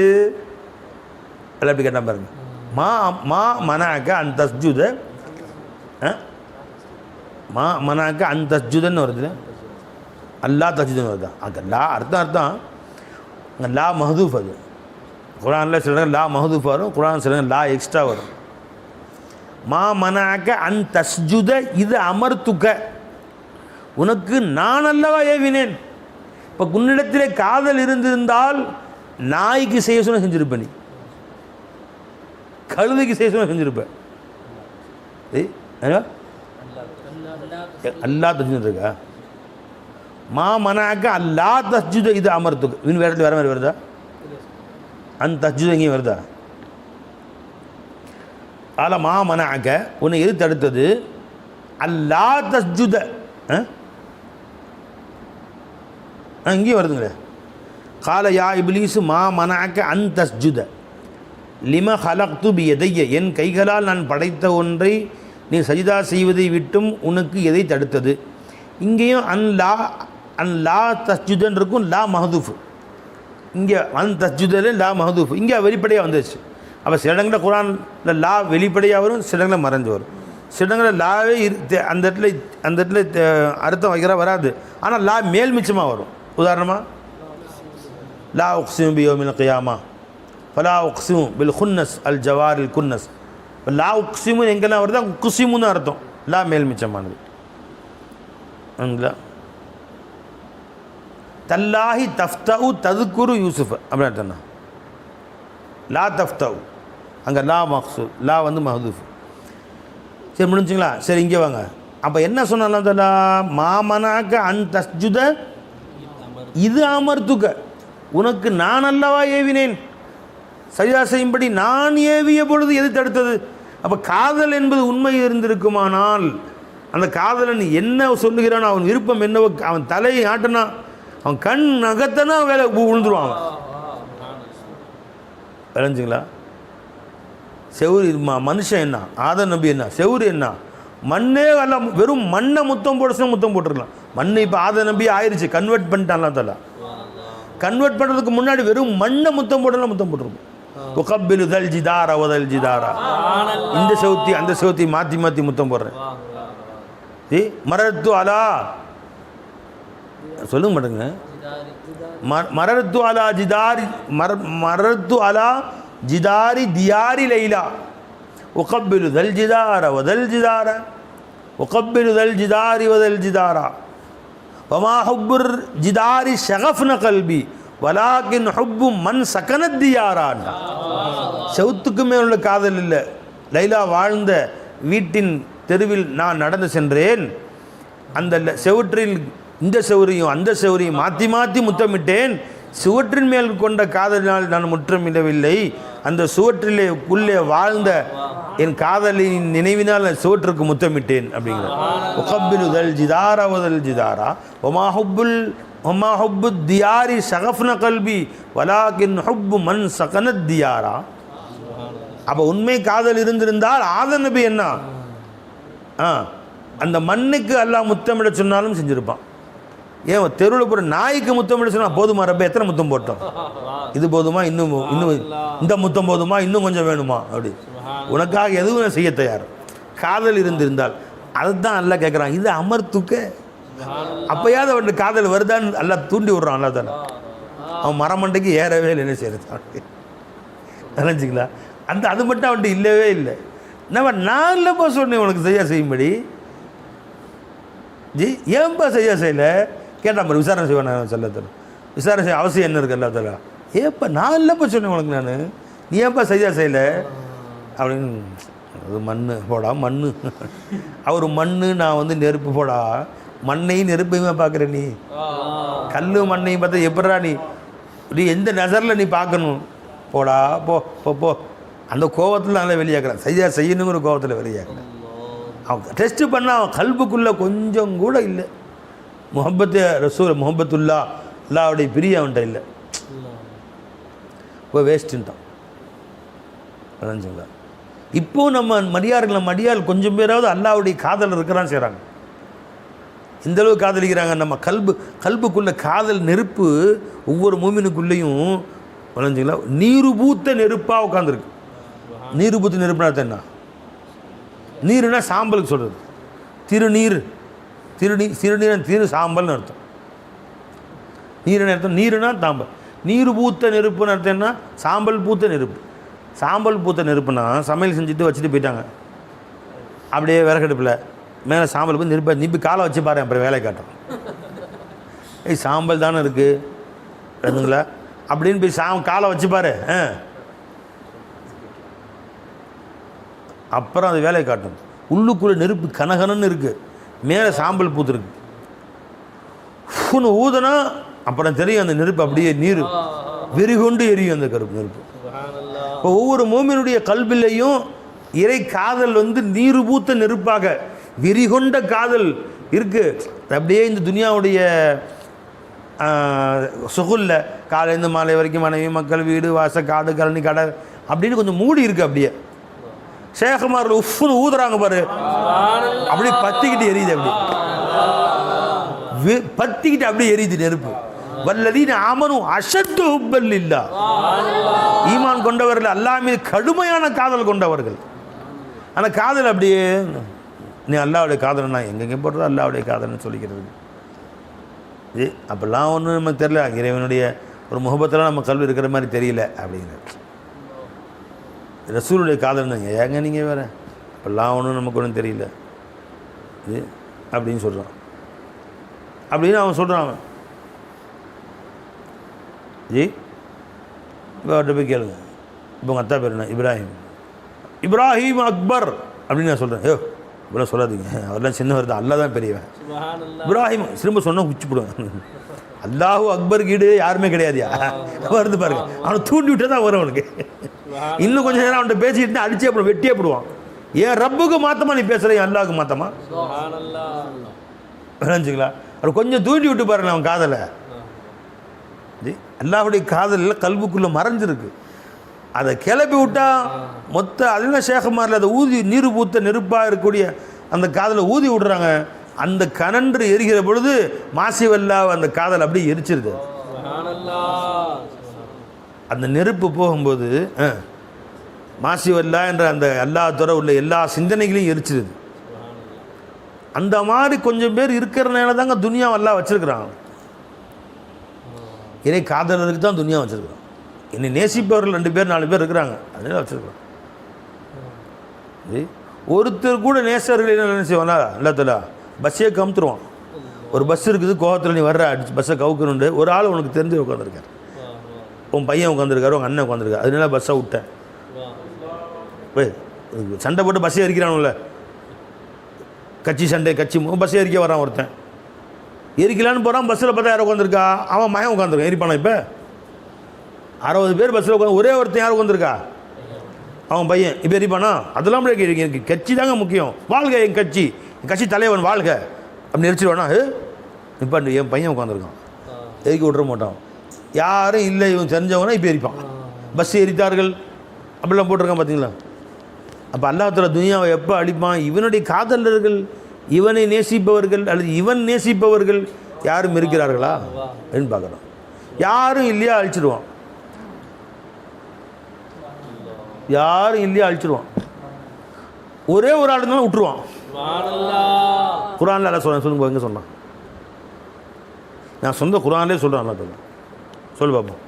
அல்ல அப்படி கேட்டான் பாருங்க. மா மனாக்க அன் தஸ்ஜுத, மா மனாக்க அன் தஸ்ஜுதன்னு வருது. அல்லா தஸ்ஜுதன்னு வருதா? அங்கே லா அர்த்தம் அங்கே லா மஹதூஃப். அது குரானில் சில லா மஹதூஃப் வரும், குரான் சில லா எக்ஸ்ட்ரா வரும். மா மனாக்க அன் தஸ்ஜுத இது அமர்த்துக்க. உனக்கு நான் அல்லவா ஏவினேன். இப்போ உன்னிடத்திலே காதல் இருந்திருந்தால் நாய்க்கு செய்ய சொன்ன செஞ்சிருப்ப, நீ கழுதைக்கு செய்ய சொன்ன செஞ்சிருப்ப. அல்லா தஸ்ஜுத் இருக்கா? மா மனாக்க அல்லா தஸ்ஜுத இது அமர்த்துக்க. இன்னும் வேற இடத்துல வேற மாதிரி வருதா? அன் தஸ்ஜுத எங்கேயும் வருதா? ஆல மா மனாக்க உன்னை எது தடுத்தது? அல்லா தஸ்ஜுத. இங்கேயும் வருதுங்களே. கால யா இப்லீசு மா மனாக்க அன் தஸ்ஜுத லிம ஹலக்து பி எதைய. என் கைகளால் நான் படைத்த ஒன்றை நீ சஜிதா செய்வதை விட்டும் உனக்கு எதை தடுத்தது? இங்கேயும் அன் லா தஸ்ஜுதன் இருக்கும், லா மஹதூஃப். இங்கே அன் தஸ்ஜுதில் லா மஹதூஃப். இங்கே வெளிப்படையாக வந்துச்சு. அப்போ சில இடங்களில் குரானில் லா வெளிப்படையாக வரும், சில இடங்களில் மறைஞ்சு வரும். சில இடங்களில் லாவே அந்த இடத்துல அர்த்தம் வைக்கிறா வராது, ஆனால் லா மேல் மிச்சமாக வரும். உதாரணமாக லா உக்ஸிமு பி யௌமில் கியாமா ஃபலா உக்ஸிமு பில் குன்னஸ் அல் ஜவாரில் குன்னஸ். லா உக்ஸிமு எங்கெல்லாம் வருதா உக்ஸிமுன்னு அர்த்தம். லா மேல் மிச்சமானது. தல்லாஹி தஃப்தவு ததுக்குரு யூசுஃப் அப்படின்னு அர்த்தம்னா லா தஃப்தவு. அங்கே லா மக்சூ, லா வந்து மஹதூஃப். சரி முடிஞ்சுங்களா? சரி இங்கே வாங்க. அப்போ என்ன சொன்னாலும் தல்லா மாமனாக்க அன் தஸ்ஜுத இது அமர்த்துக்க. உனக்கு நான் அல்லவா ஏவினேன். சஜிதா செய்யும்படி நான் ஏவிய பொழுது எது தடுத்தது? அப்போ காதல் என்பது உண்மை இருந்திருக்குமானால் அந்த காதலன் என்ன சொல்லுகிறானோ, அவன் விருப்பம் என்னவோ, அவன் தலையை ஆட்டினா, அவன் கண் நகத்தனா வேலை விழுந்துருவான். விளைஞ்சுங்களா? செவுரு மனுஷன் என்ன, ஆதம் நபி என்ன, செவுரு என்ன, மண்ணே அல்ல, வெறும் மண்ணை முத்தம் போட முத்தம் போட்டுருக்கலாம். மண் இப்போ ஆதம் நபி ஆயிடுச்சு, கன்வெர்ட் பண்ணிட்டான்லாம் தல. கன்வெர்ட் பண்ணுறதுக்கு முன்னாடி வெறும் மண்ணை முத்தம் போடலாம், முத்தம் போட்டிருக்கும். உகப்பிலு தல் ஜிதாரா வதல் ஜிதாரா, இந்த செவுத்தி அந்த செவுத்தி மாற்றி மாற்றி முத்தம் போடுறேன். மரத்து அலா சொல்லுங்க மாட்டேங்க, மரத்து அலா ஜிதாரி மரத்து அலா ஜிதாரி தியாரி லைலா உகப்பிலு தல் ஜிதாரா வதல் ஜிதாரா உகப்பிலு தல் ஜிதாரி வதல் ஜிதாரா வமா ஹுப்புர் ஜிதாரி ஷகஃப்ன கல்பி வலாக்கின் ஹுப்பு மண் சகனத் தியாரான். செவுத்துக்கு மேல் உள்ள காதல் இல்லை. லைலா வாழ்ந்த வீட்டின் தெருவில் நான் நடந்து சென்றேன். அந்த செவுற்றில் இந்த செவரையும் அந்த செவரையும் மாற்றி மாற்றி முத்தமிட்டேன். சுவற்றின் மேல் கொண்ட காதலினால் நான் முற்றமிடவில்லை, அந்த சுவற்றிலே உள்ளே வாழ்ந்த என் காதலின் நினைவினால் சுவற்றுக்கு முத்தமிட்டேன் அப்படிங்கிற. உகப்பிலு தல் ஜிதாரா வதல் ஜிதாரா வமா ஹுப்பு தியாரி ஷகஃப்ன கல்பி வலாக்கின் ஹுப்பு மண் சகனத் தியாரா. அப்போ உண்மை காதல் இருந்திருந்தால் ஆதம் நபி என்ன அந்த மண்ணுக்கு அல்லாஹ் முத்தமிட சொன்னாலும் செஞ்சுருப்பான். ஏன் தெருவில் போகிற நாய்க்கு முத்தமிட சொன்னால் போதுமா ரப்ப, எத்தனை முத்தம் போட்டோம், இது போதுமா, இன்னும் இந்த முத்தம் போதுமா, இன்னும் கொஞ்சம் வேணுமா, அப்படி உனக்காக எதுவும் செய்ய தயார். காதல் இருந்திருந்தால் அதுதான் அல்லா கேட்குறான். இது அமர்த்துக்க அப்போயாவது அவனுக்கு காதல் வருதான்னு அல்லா தூண்டி விட்றான். அல்லா தானே அவன் மரமண்டைக்கு ஏறவே இல்லை, என்ன செய்யறது நினைச்சிங்களா? அது மட்டும் அவன்கிட்ட இல்லவே இல்லை. நான் இல்லைப்பா சொன்னேன் உனக்கு செய்ய செய்யும்படி, ஜி ஏன்பா செய்யலை கேட்டான் பாரு. விசாரணை செய்வான் செல்லத்தில், விசாரணை செய்ய அவசியம் என்ன இருக்குது எல்லாத்துல? ஏப்பா நான் இல்லைப்பா சொன்னேன் உனக்கு, நான் நீ ஏப்பா செய்யலை அப்படின்னு. அது மண் போடா மண், அவர் மண், நான் நெருப்பு போடா. மண்ணையும் நெருப்பையுமே பார்க்குற நீ, கல் மண்ணையும் பார்த்தா எப்படா நீ எந்த நசரில் நீ பார்க்கணும்? போடா போ போ போ. அந்த கோபத்தில் நல்லா வெளியாக்குறான், செய்யணுங்கிற கோபத்தில் வெளியாக்குறேன். அவன் டெஸ்ட்டு பண்ணால் அவன் கல்புக்குள்ளே கொஞ்சம் கூட இல்லை முஹப்பத்து ரசூல் முஹப்பத்துல்லா அல்லாவுடைய பிரிய அவன்கிட்ட இல்லை. இப்போ வேஸ்ட்டுன்ட்டான். நினைச்சுங்களா? இப்போது நம்ம மடியார்கள் கொஞ்சம் பேராவது அல்லாவுடைய காதல் இருக்கிறான்னு செய்கிறாங்க. இந்தளவு காதலிக்கிறாங்க. நம்ம கல்புக்குள்ளே காதல் நெருப்பு ஒவ்வொரு மூமினுக்குள்ளேயும் நினைச்சுங்களா நீரு பூத்த நெருப்பாக உட்காந்துருக்கு. நீரு பூத்த நெருப்புனா என்ன? நீருனா சாம்பலுக்கு சொல்கிறது. திருநீர் திரு சாம்பல்னு அர்த்தம். நீருன்னு அர்த்தம், நீருனா தாம்பல். நீர் பூத்த நெருப்புன்னு அர்த்தம் என்ன? சாம்பல் பூத்த நெருப்பு. சாம்பல் பூத்த நெருப்புனா சமையல் செஞ்சுட்டு வச்சுட்டு போயிட்டாங்க, அப்படியே விறகடுப்பில் மேலே சாம்பல் போய் நெருப்பை நிப்பி காலை வச்சு பாரு, அப்புறம் வேலை காட்டும். சாம்பல் தானே இருக்குது அதுங்களா அப்படின்னு போய் காலை வச்சு பாரு, அப்புறம் அது வேலையை காட்டும். உள்ளுக்குள்ளே நெருப்பு கனகனன்னு இருக்குது, மேலே சாம்பல் பூத்துருக்கு. ஊதுனா அப்புறம் தெரியும் அந்த நெருப்பு அப்படியே நீர் வெறிகொண்டு எரியும் அந்த கருப்பு நெருப்பு. இப்போ ஒவ்வொரு மூமினுடைய கல்விலையும் இறை காதல் நீர் பூத்த நெருப்பாக வெறிகொண்ட காதல் இருக்குது. அப்படியே இந்த துனியாவுடைய சுகுல்ல காலையிலேருந்து மாலை வரைக்கும் மனைவி மக்கள் வீடு வாச காடு கழனி கடை அப்படின்னு கொஞ்சம் மூடி இருக்குது. அப்படியே ஷேகுமாரில் உஃப்னு ஊதுறாங்க பாரு, அப்படி பத்திக்கிட்டு எரியுது, அப்படி பத்திக்கிட்டு அப்படியே எரியுது நெருப்பு. வல்லதீன ஆமனும் அஷத்து ஹுப்பல் இல்லா, ஈமான் கொண்டவர்கள் அல்லாஹ் மீது கடுமையான காதல் கொண்டவர்கள். அந்த காதல் அப்படியே நீ அல்லாவுடைய காதல்னா எங்கெங்கே போடுறது அல்லாவுடைய காதல்னு சொல்லிக்கிறது. இது அப்போல்லாம் ஒன்றும் நமக்கு தெரியல, இறைவனுடைய ஒரு முகபத்தில் நம்ம கல்வி இருக்கிற மாதிரி தெரியல அப்படிங்கிறது. ரசூலுடைய காதல்னா ஏங்க நீங்கள் வேறு, அப்போல்லாம் ஒன்றும் நமக்கு ஒன்றும் தெரியல இது அப்படின்னு சொல்கிறான். அப்படின்னு அவன் சொல்கிறான். அவன் ஜி இப்போ அவர்கிட்ட போய் கேளுங்க, இப்போ உங்கள் அத்தா பேர் என்ன? இப்ராஹிம் அக்பர் அப்படின்னு நான் சொல்கிறேன். ஐயோ இப்போலாம் சொல்லாதீங்க, அவரெல்லாம் சின்னவர் தான், அல்லா தான் பெரியவன். இப்ராஹிம் திரும்ப சொன்னால் உச்சி போடுவேன். அல்லாஹூ அக்பர் கீடு யாருமே கிடையாதுயா, வருது பாருங்க. அவனை தூண்டி விட்டு தான் வரும் அவனுக்கு. இன்னும் கொஞ்சம் நேரம் அவன்கிட்ட பேசிக்கிட்டு அடிச்சே போடுவோம், வெட்டியே போடுவான். ஏன் ரப்புக்கு மாத்தமா நீ பேசுகிற, என் அல்லாவுக்கு மாத்தமா நினச்சிங்களா? அவர் கொஞ்சம் தூண்டி விட்டு பாருங்க அவன் காதலை. அல்லாஹ்வுடைய காதலில் கல்புக்குள்ளே மறைஞ்சிருக்கு. அதை கிளப்பி விட்டா மொத்த அதெல்லாம் ஷேகுமாரில் அதை ஊதி நீர் பூத்த நெருப்பாக இருக்கக்கூடிய அந்த காதலை ஊதி விடுறாங்க. அந்த கனன்று எரிகிற பொழுது மாசிவல்லா அந்த காதல் அப்படியே எரிச்சிருது. அந்த நெருப்பு போகும்போது மாசி வல்லா என்ற அந்த அல்லாஹ்வுற உள்ள எல்லா சிந்தனைகளையும் எரிச்சிருது. அந்த மாதிரி கொஞ்சம் பேர் இருக்கிறனால தாங்க துனியா அல்லாஹ் வச்சிருக்கிறான். என்னை காதலருக்கு தான் துனியா வச்சிருக்கிறான். என்னை நேசிப்பவர்கள் 2 பேர் 4 பேர் இருக்கிறாங்க, அதனால வச்சிருக்கிறான். ஒருத்தர் கூட நேசர்கள் என்ன செய்வானா எல்லாத்துல பஸ்ஸே கமுத்துருவான். ஒரு பஸ் இருக்குது, கோவத்தில் நீ வர்ற அடிச்சு பஸ்ஸை கவுக்கணுண்டு ஒரு ஆள் உனக்கு தெரிஞ்சு உட்காந்துருக்கார், உன் பையன் உட்காந்துருக்காரு, உங்கள் அண்ணன் உட்காந்துருக்காரு, அதனால பஸ்ஸை விட்டேன். சண்டை போட்டு பஸ்ஸே எரிக்கிறானுல்ல, கட்சி சண்டை கட்சி பஸ்ஸே எரிக்க வரான் ஒருத்தன், எரிக்கலான்னு போகிறான். பஸ்ஸில் பார்த்தா யாரும் உட்காந்துருக்கா, அவன் மயம் உட்காந்துருக்கான், எரிப்பானா? இப்போ 60 பேர் பஸ்ஸில் உட்காந்து ஒரே ஒருத்தன் யார் உட்காந்துருக்கா, அவன் பையன். இப்போ எரிப்பானா? அதெல்லாம் எனக்கு கட்சி தாங்க முக்கியம், வாழ்க என் கட்சி, என் கட்சி தலைவன் வாழ்க அப்படி எரிச்சிடுவானா? இப்போ என் பையன் உட்காந்துருக்கான், எரிக்க விட்டுற மாட்டான். யாரும் இல்லை இவன் தெரிஞ்சவனா இப்போ எரிப்பான். பஸ் எரித்தார்கள் அப்படிலாம் போட்டிருக்கான் பார்த்தீங்களா? அப்போ அல்லாஹ்வுல துனியாவை எப்போ அழிப்பான்? இவனுடைய காதலர்கள், இவனை நேசிப்பவர்கள் அல்லது இவன் நேசிப்பவர்கள் யாரும் இருக்கிறார்களா அப்படின்னு பார்க்குறோம். யாரும் இல்லையா அழிச்சிடுவான், யாரும் இல்லையா அழிச்சிடுவான். ஒரே ஒரு ஆள் இருந்தாலும் விட்டுருவான். குரான்ல அல்ல சொல்லுங்க, எங்கே சொன்னான்? நான் சொந்த குரான்லேயே சொல்கிறேன். அல்லா சொல்லு பாப்போம்.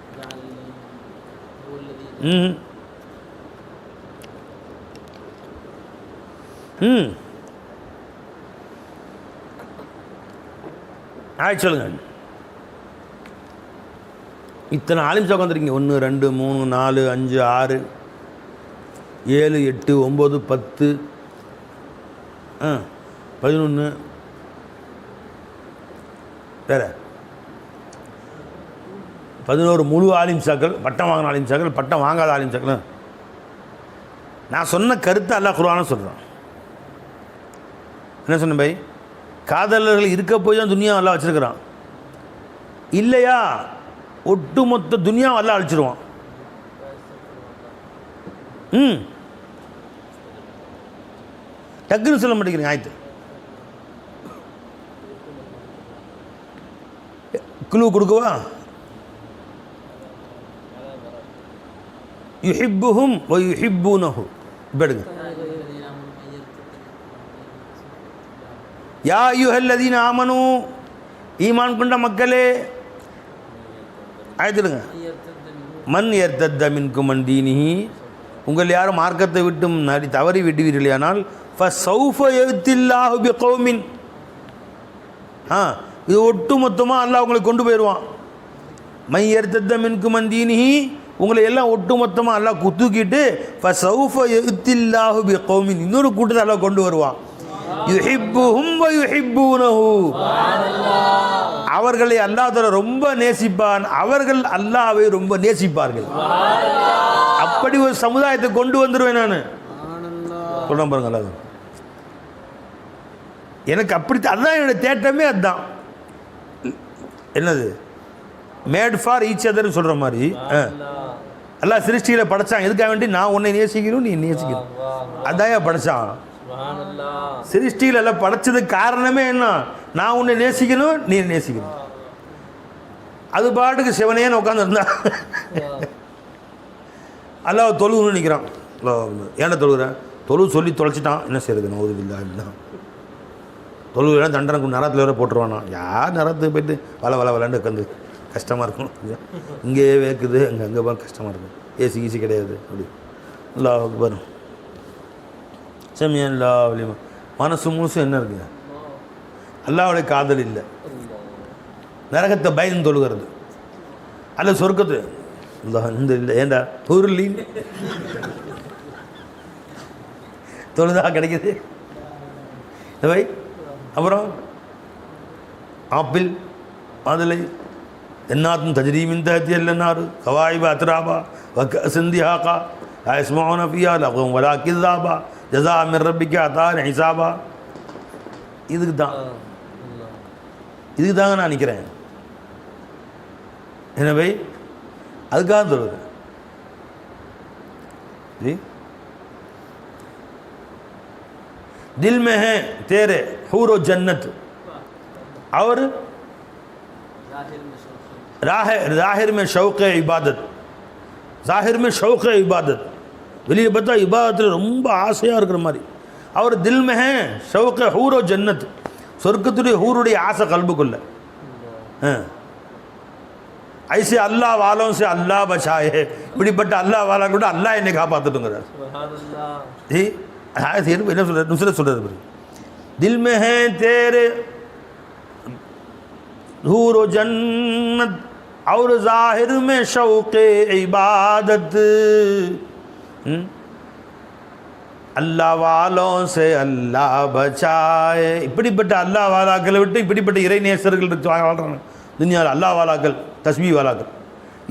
சொல்லுங்க. இத்தனை ஆலிம்ஸா உட்காந்துருக்கீங்க, 1 2 3 4 5 6 7 8 9 10 11 வேற 11 முழு ஆலிம்சாக்கள், பட்டம் வாங்கின ஆலிம்சாக்கள், பட்டம் வாங்காத ஆலிம்சாக்கள். நான் சொன்ன கருத்தை அல்லாஹ் குர்ஆன்ல சொல்கிறான். என்ன சொன்ன பை? காதலர்கள் இருக்க போய் தான் துனியா அல்லாஹ் வச்சிருக்கிறான். இல்லையா ஒட்டுமொத்த துனியா அல்லாஹ் அழிச்சிருவான். டக்குன்னு சொல்ல மாட்டேங்கிறீங்க ஆயத்து. குழு கொடுக்கவா? யுஹிப்புஹும் வ யுஹிப்பூனஹு. எடுங்க. யா அய்யுஹல்லதீன ஆமனூ, ஈமான் கொண்ட மக்களே. ஆயத்துடுங்க. மன் யர்தத்த மின்கும் அன் தீனிஹி, உங்கள் யாரும் மார்க்கத்தை விட்டும் தவறி விடுவீர்களானால் ஃபஸௌஃப யஅத்தில்லாஹு பிகௌமின், இது ஒட்டு மொத்தமாக அல்லாஹ் உங்களை கொண்டு போயிடுவான். மை யர்தத்த மின்கும் அன் தீனிஹி, உங்களை எல்லாம் ஒட்டு மொத்தமாக அல்லாஹ் தூக்கிட்டு ஃபஸௌஃப யஅத்தில்லாஹு பிகௌமின், இன்னொரு கூட்டத்தை அல்லாஹ் கொண்டு வருவான். யுஹிப்புஹும் வ யுஹிப்பூனஹு, அவர்களை அல்லாஹ் ரொம்ப நேசிப்பான், அவர்கள் அல்லாஹ்வை ரொம்ப நேசிப்பார்கள். அப்படி ஒரு சமுதாயத்தை கொண்டு வந்துடுவேன் நான். சொல்ல பாருங்க அல்லாஹ். எனக்கு அப்படி அதுதான் என்னோட தேட்டமே. அதுதான் என்னது மேட் ஃபார் ஈச் அதர்னு சொல்கிற மாதிரி அல்லாஹ் சிருஷ்டிகளை படைச்சான். எதுக்காக வேண்டி? நான் உன்னை நேசிக்கணும், நீ நேசிக்கணும். அதான் படைச்சான். சிருஷ்டிகள் எல்லாம் படைச்சதுக்கு காரணமே என்ன? நான் உன்னை நேசிக்கணும், நீ நேசிக்கணும். அது பாட்டுக்கு சிவனேன்னு உட்காந்துருந்தா அல்லாஹ் தொழுவுன்னு நிற்கிறான். ஏன்டா தொழுகிறேன்? தொழு சொல்லி தொலைச்சிட்டான், என்ன செய்யறது? நான் ஒரு இல்லை அப்படின்னா தொழுவெல்லாம் தண்டனை நரத்தில் வேற போட்டுருவானா? யார் நரத்துக்கு போய்ட்டு வள விளாண்டு உட்காந்து கஷ்டமாக இருக்கும். இங்கேயே வேக்குது, அங்கே போக கஷ்டமாக இருக்கும். ஏசி ஈஸி கிடையாது. அப்படி அல்லாஹ் அக்பர். சமியல்லா வலிமா. மனசு முழுசும் என்ன இருக்குது? அல்லாஹ்வுடைய காதல் இல்லை. நரகத்தை பயந்து தொழுகிறது அல்ல சொர்க்கத்து இந்த இல்லை. ஏண்டா ஊர்லி தொழுதா கிடைக்குது வை. அப்புறம் ஆப்பிள் மாதுளை என்னாத்தும் தஜ்ரீமின் தஹத்தி அல்லன்னாரு கவாயிபா அத்ராபா வக்க சிந்திஹாக்கா ஆஸ்மாவுன ஃபியா லகும் வலா கிதாபா ஜஸா மின் ரப்பிக்க அதான் ஹிசாபா. இதுக்கு தாங்க நான் நிற்கிறேன். எனவே அதுக்காக சொல்லுது. जी दिल में है तेरे हूर जन्नत और ज़ाहिर में शौक़ इबादत, ज़ाहिर में शौक़ इबादत, வெளியே பார்த்தா இபாதத்தில் ரொம்ப ஆசையாக இருக்கிற மாதிரி. அவர் தில் में है शौक़ हूर और जन्नत, சொர்க்கத்துடைய ஹூருடைய ஆசை கல்புக்குள்ள. ஐசே அல்லா வாलों से अल्लाह बचाए, இப்படிப்பட்ட அல்லா வாலா கூட அல்லாஹ் என்னை காப்பாற்றட்டுங்கிறார். என்ன சொல்ற நுஸ்ரத் சொல்றாரு, தில் में है तेरे हूर और जन्नत और ज़ाहिर में शौक़ इबादत, அல்லா வாலோं से अल्लाह बचाए. இப்படிப்பட்ட அல்லா வாலாக்களை விட்டு இப்படிப்பட்ட இறை நேசர்கள் வாழ்றாங்க துனியாவில். அல்லா வாலாக்கள், தஸ்பீ வாலாக்கள்,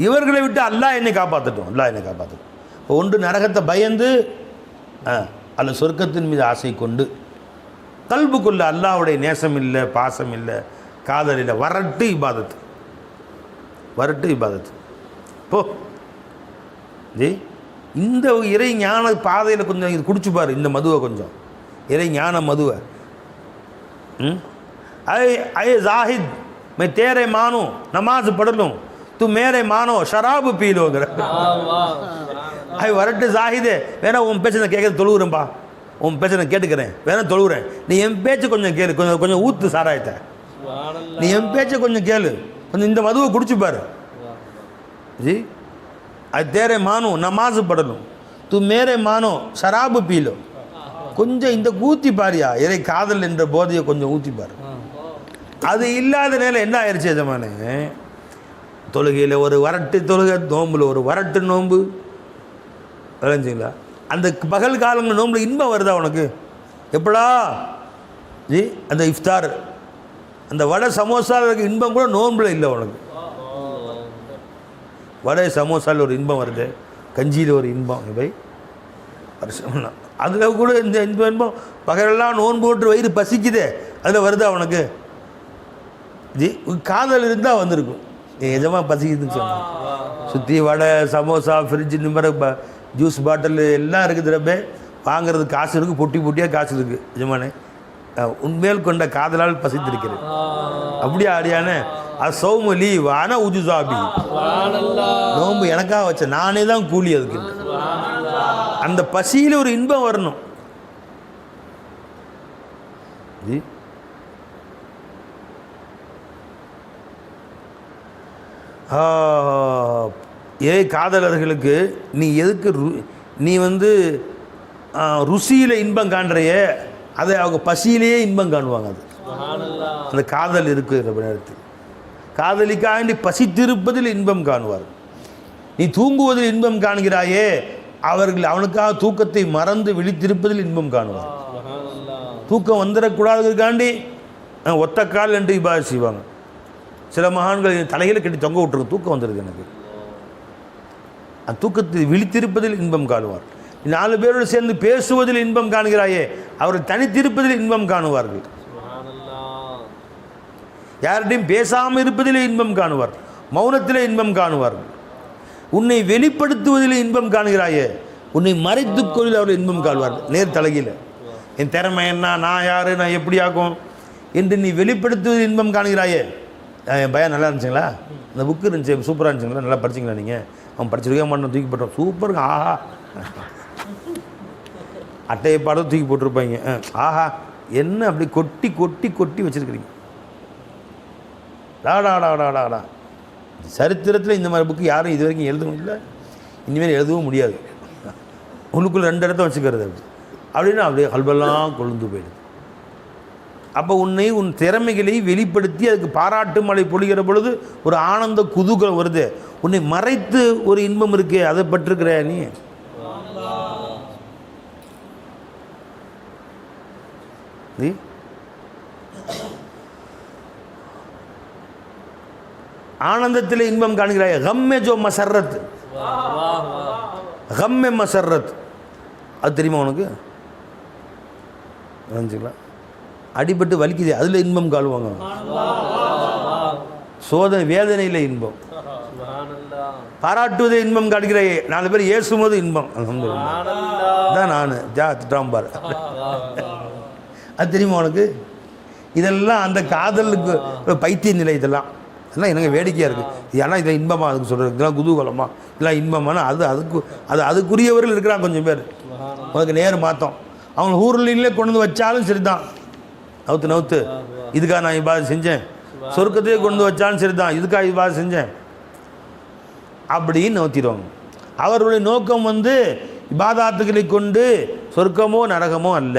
இவர்களை விட்டு அல்லாஹ் என்னை காப்பாற்றட்டும், அல்லாஹ் என்னை காப்பாற்றட்டும். ஒன்று நரகத்தை பயந்து அல்ல சொர்க்கத்தின் மீது ஆசை கொண்டு கல்புக்குள்ள அல்லாஹ்வுடைய நேசம் இல்லை, பாசம் இல்லை, காதல் இல்லை, வரட்டு இபாதத்து, வரட்டு இபாதத்து. போ ஜி இந்த இறை ஞான பாதையில் கொஞ்சம் இது குடிச்சுப்பார், இந்த மதுவை கொஞ்சம், இறை ஞான மதுவை. ஐ ஜாஹித் मैं तेरे मानो नमाज पढ़ लूँ, तू मेरे मानो शराब पी लोங்கிற. ஐ வரட்டு ஜாஹிதே, வேணா உன் பேச்சு நான் கேட்குறது தொழுகிறேன்ப்பா, உன் பேச்சை நான் கேட்டுக்கிறேன், வேணா தொழுகிறேன், நீ என் பேச்சு கொஞ்சம் கேளு, கொஞ்சம் கொஞ்சம் ஊற்று சாராயத்தை, நீ என் பேச்சை கொஞ்சம் கேளு, கொஞ்சம் இந்த மதுவை குடிச்சுப்பாரு ஜி. அது தேரே மானோ நமாஸ் படணும், தூ மேரே மானோ ஷராபு பீலோ, கொஞ்சம் இந்த ஊற்றி பாரியா இறை காதல் என்ற போதையை கொஞ்சம் ஊற்றி பாரு. அது இல்லாத நேரம் என்ன ஆயிடுச்சு எஜமானே, தொழுகையில் ஒரு வரட்டு தொழுகை, நோம்பில் ஒரு வரட்டு நோன்பு, விளைஞ்சிங்களா? அந்த பகல் காலங்கள் நோம்பில் இன்பம் வருதா உனக்கு? எப்படா ஜி அந்த இஃப்தார், அந்த வடை சமோசாவுக்கு இன்பம் கூட நோம்பில் இல்லை உனக்கு. வடை சமோசாவில் ஒரு இன்பம் வருது, கஞ்சியில் ஒரு இன்பம், இவை வருஷம் அதில் கூட இந்த இன்பம் பகலெல்லாம் நோன்பு போட்டு வயிறு பசிக்குதே, அதில் வருதா உனக்கு? ஜி காதல் இருந்தால் வந்திருக்கும். எஜமாக பசிக்குதுன்னு சொன்னான், சுற்றி வடை சமோசா ஃப்ரிட்ஜு நிம்மர ஜூஸ் பாட்டில் எல்லாம் இருக்குது, ரப்பே வாங்கிறது காசு இருக்குது, பொட்டி பொட்டியாக காசு இருக்குது. எஜமானே உண்மையில் கொண்ட காதலால் பசித்திருக்கிறது. அப்படியா அடியானே? அது சௌமு லீவ் ஆனால் உஜுசாபி, நோம்பு எனக்காக வச்ச, நானே தான் கூலி அதுக்கு. அந்த பசியில் ஒரு இன்பம் வரணும் ஜி. காதலர்களுக்கு நீ எதுக்கு நீ ருசியில் இன்பம் காண்றையே, அதை அவங்க பசியிலேயே இன்பம் காணுவாங்க. அது அந்த காதல் இருக்கிற நேரத்தில் காதலிக்காண்டி பசித்திருப்பதில் இன்பம் காணுவார். நீ தூங்குவதில் இன்பம் காண்கிறாயே, அவர்கள் அவனுக்காக தூக்கத்தை மறந்து விழித்திருப்பதில் இன்பம் காணுவார். தூக்கம் வந்துடக்கூடாதுக்காண்டி ஒத்த கால் என்று இபாதத் செய்வாங்க. சில மகான்கள் தலையில் கட்டி தொங்க விட்டுருக்கு, தூக்கம் வந்துடுது எனக்கு, அந்த தூக்கத்தில் விழித்திருப்பதில் இன்பம் காணுவார். 4 பேரோடு சேர்ந்து பேசுவதில் இன்பம் காணுகிறாயே, அவர்கள் தனித்திருப்பதில் இன்பம் காணுவார்கள். யார்கிட்டையும் பேசாமல் இருப்பதிலே இன்பம் காணுவார், மௌனத்திலே இன்பம் காணுவார்கள். உன்னை வெளிப்படுத்துவதில் இன்பம் காணுகிறாயே, உன்னை மறைத்துக் கொள்ளில் அவர்கள் இன்பம் காணுவார்கள். நேர் தலையில் என் திறமை என்ன, நான் யார், நான் எப்படி ஆகும் என்று நீ வெளிப்படுத்துவதில் இன்பம் காணுகிறாயே. என் பையன் நல்லா இருந்துச்சுங்களா, அந்த புக்கு இருந்துச்சு சூப்பராக இருந்துச்சுங்களா, நல்லா படிச்சிங்களா நீங்கள்? அவன் படிச்சிருக்கே மாட்டோம், தூக்கி போட்டோம், சூப்பருங்க, ஆஹா, அட்டையை பாடம் தூக்கி போட்டிருப்பாங்க, ஆஹா என்ன அப்படி கொட்டி கொட்டி கொட்டி வச்சுருக்கிறீங்க. டாடாடாடாடாடா, சரித்திரத்தில் இந்த மாதிரி புக்கு யாரும் இது வரைக்கும் எழுதவும் இல்லை, இனிமேல் எழுதவும் முடியாது. உள்ளுக்குள்ளே 2 இடத்த வச்சுக்கிறது அப்படின்னு அப்படியே கல்வெல்லாம் கொழுந்து போயிடுது. அப்போ உன்னை உன் திறமைகளை வெளிப்படுத்தி அதுக்கு பாராட்டு மழை பொழிகிற பொழுது ஒரு ஆனந்த குதூகலம் வருது. உன்னை மறைத்து ஒரு இன்பம் இருக்கே, அதை பற்றிருக்கிற நீ. ஆனந்தத்தில் இன்பம் காணுகிறாய். கம்மே ஜோ மசர்ரத், கம்மே மசர்ரத், அது தெரியுமா உனக்கு? நினச்சிக்கலாம், அடிபட்டு வலிக்குது, அதில் இன்பம் காணுவாங்க. சோதனை வேதனையில் இன்பம், பாராட்டுவதே இன்பம் காணுகிறாய். 4 பேர் ஏசும்போது இன்பம், தான் நான் திட்டாம்பார், அது தெரியுமா உனக்கு? இதெல்லாம் அந்த காதலுக்கு பைத்திய நிலை. இதெல்லாம் அதெல்லாம் எனக்கு வேடிக்கையாக இருக்குது. ஏன்னா இதை இன்பமாக அதுக்கு சொல்கிறது, இதெல்லாம் குதூகலமாக, இதெல்லாம் இன்பமான அதுக்குரியவர்கள் இருக்கிறாங்க கொஞ்சம் பேர். அதுக்கு நேர் மாற்றோம். அவங்க ஊர்லேயே கொண்டு வந்து வச்சாலும் சரி தான், நவுத்து இதுக்காக நான் இபாதத் செஞ்சேன். சொர்க்கத்தையே கொண்டு வந்து வச்சாலும் சரி தான், இதுக்காக இபாதத் செஞ்சேன் அப்படின்னு நவுத்திடுவாங்க. அவர்களுடைய நோக்கம் இபாதாத்துக்களை கொண்டு சொர்க்கமோ நரகமோ அல்ல.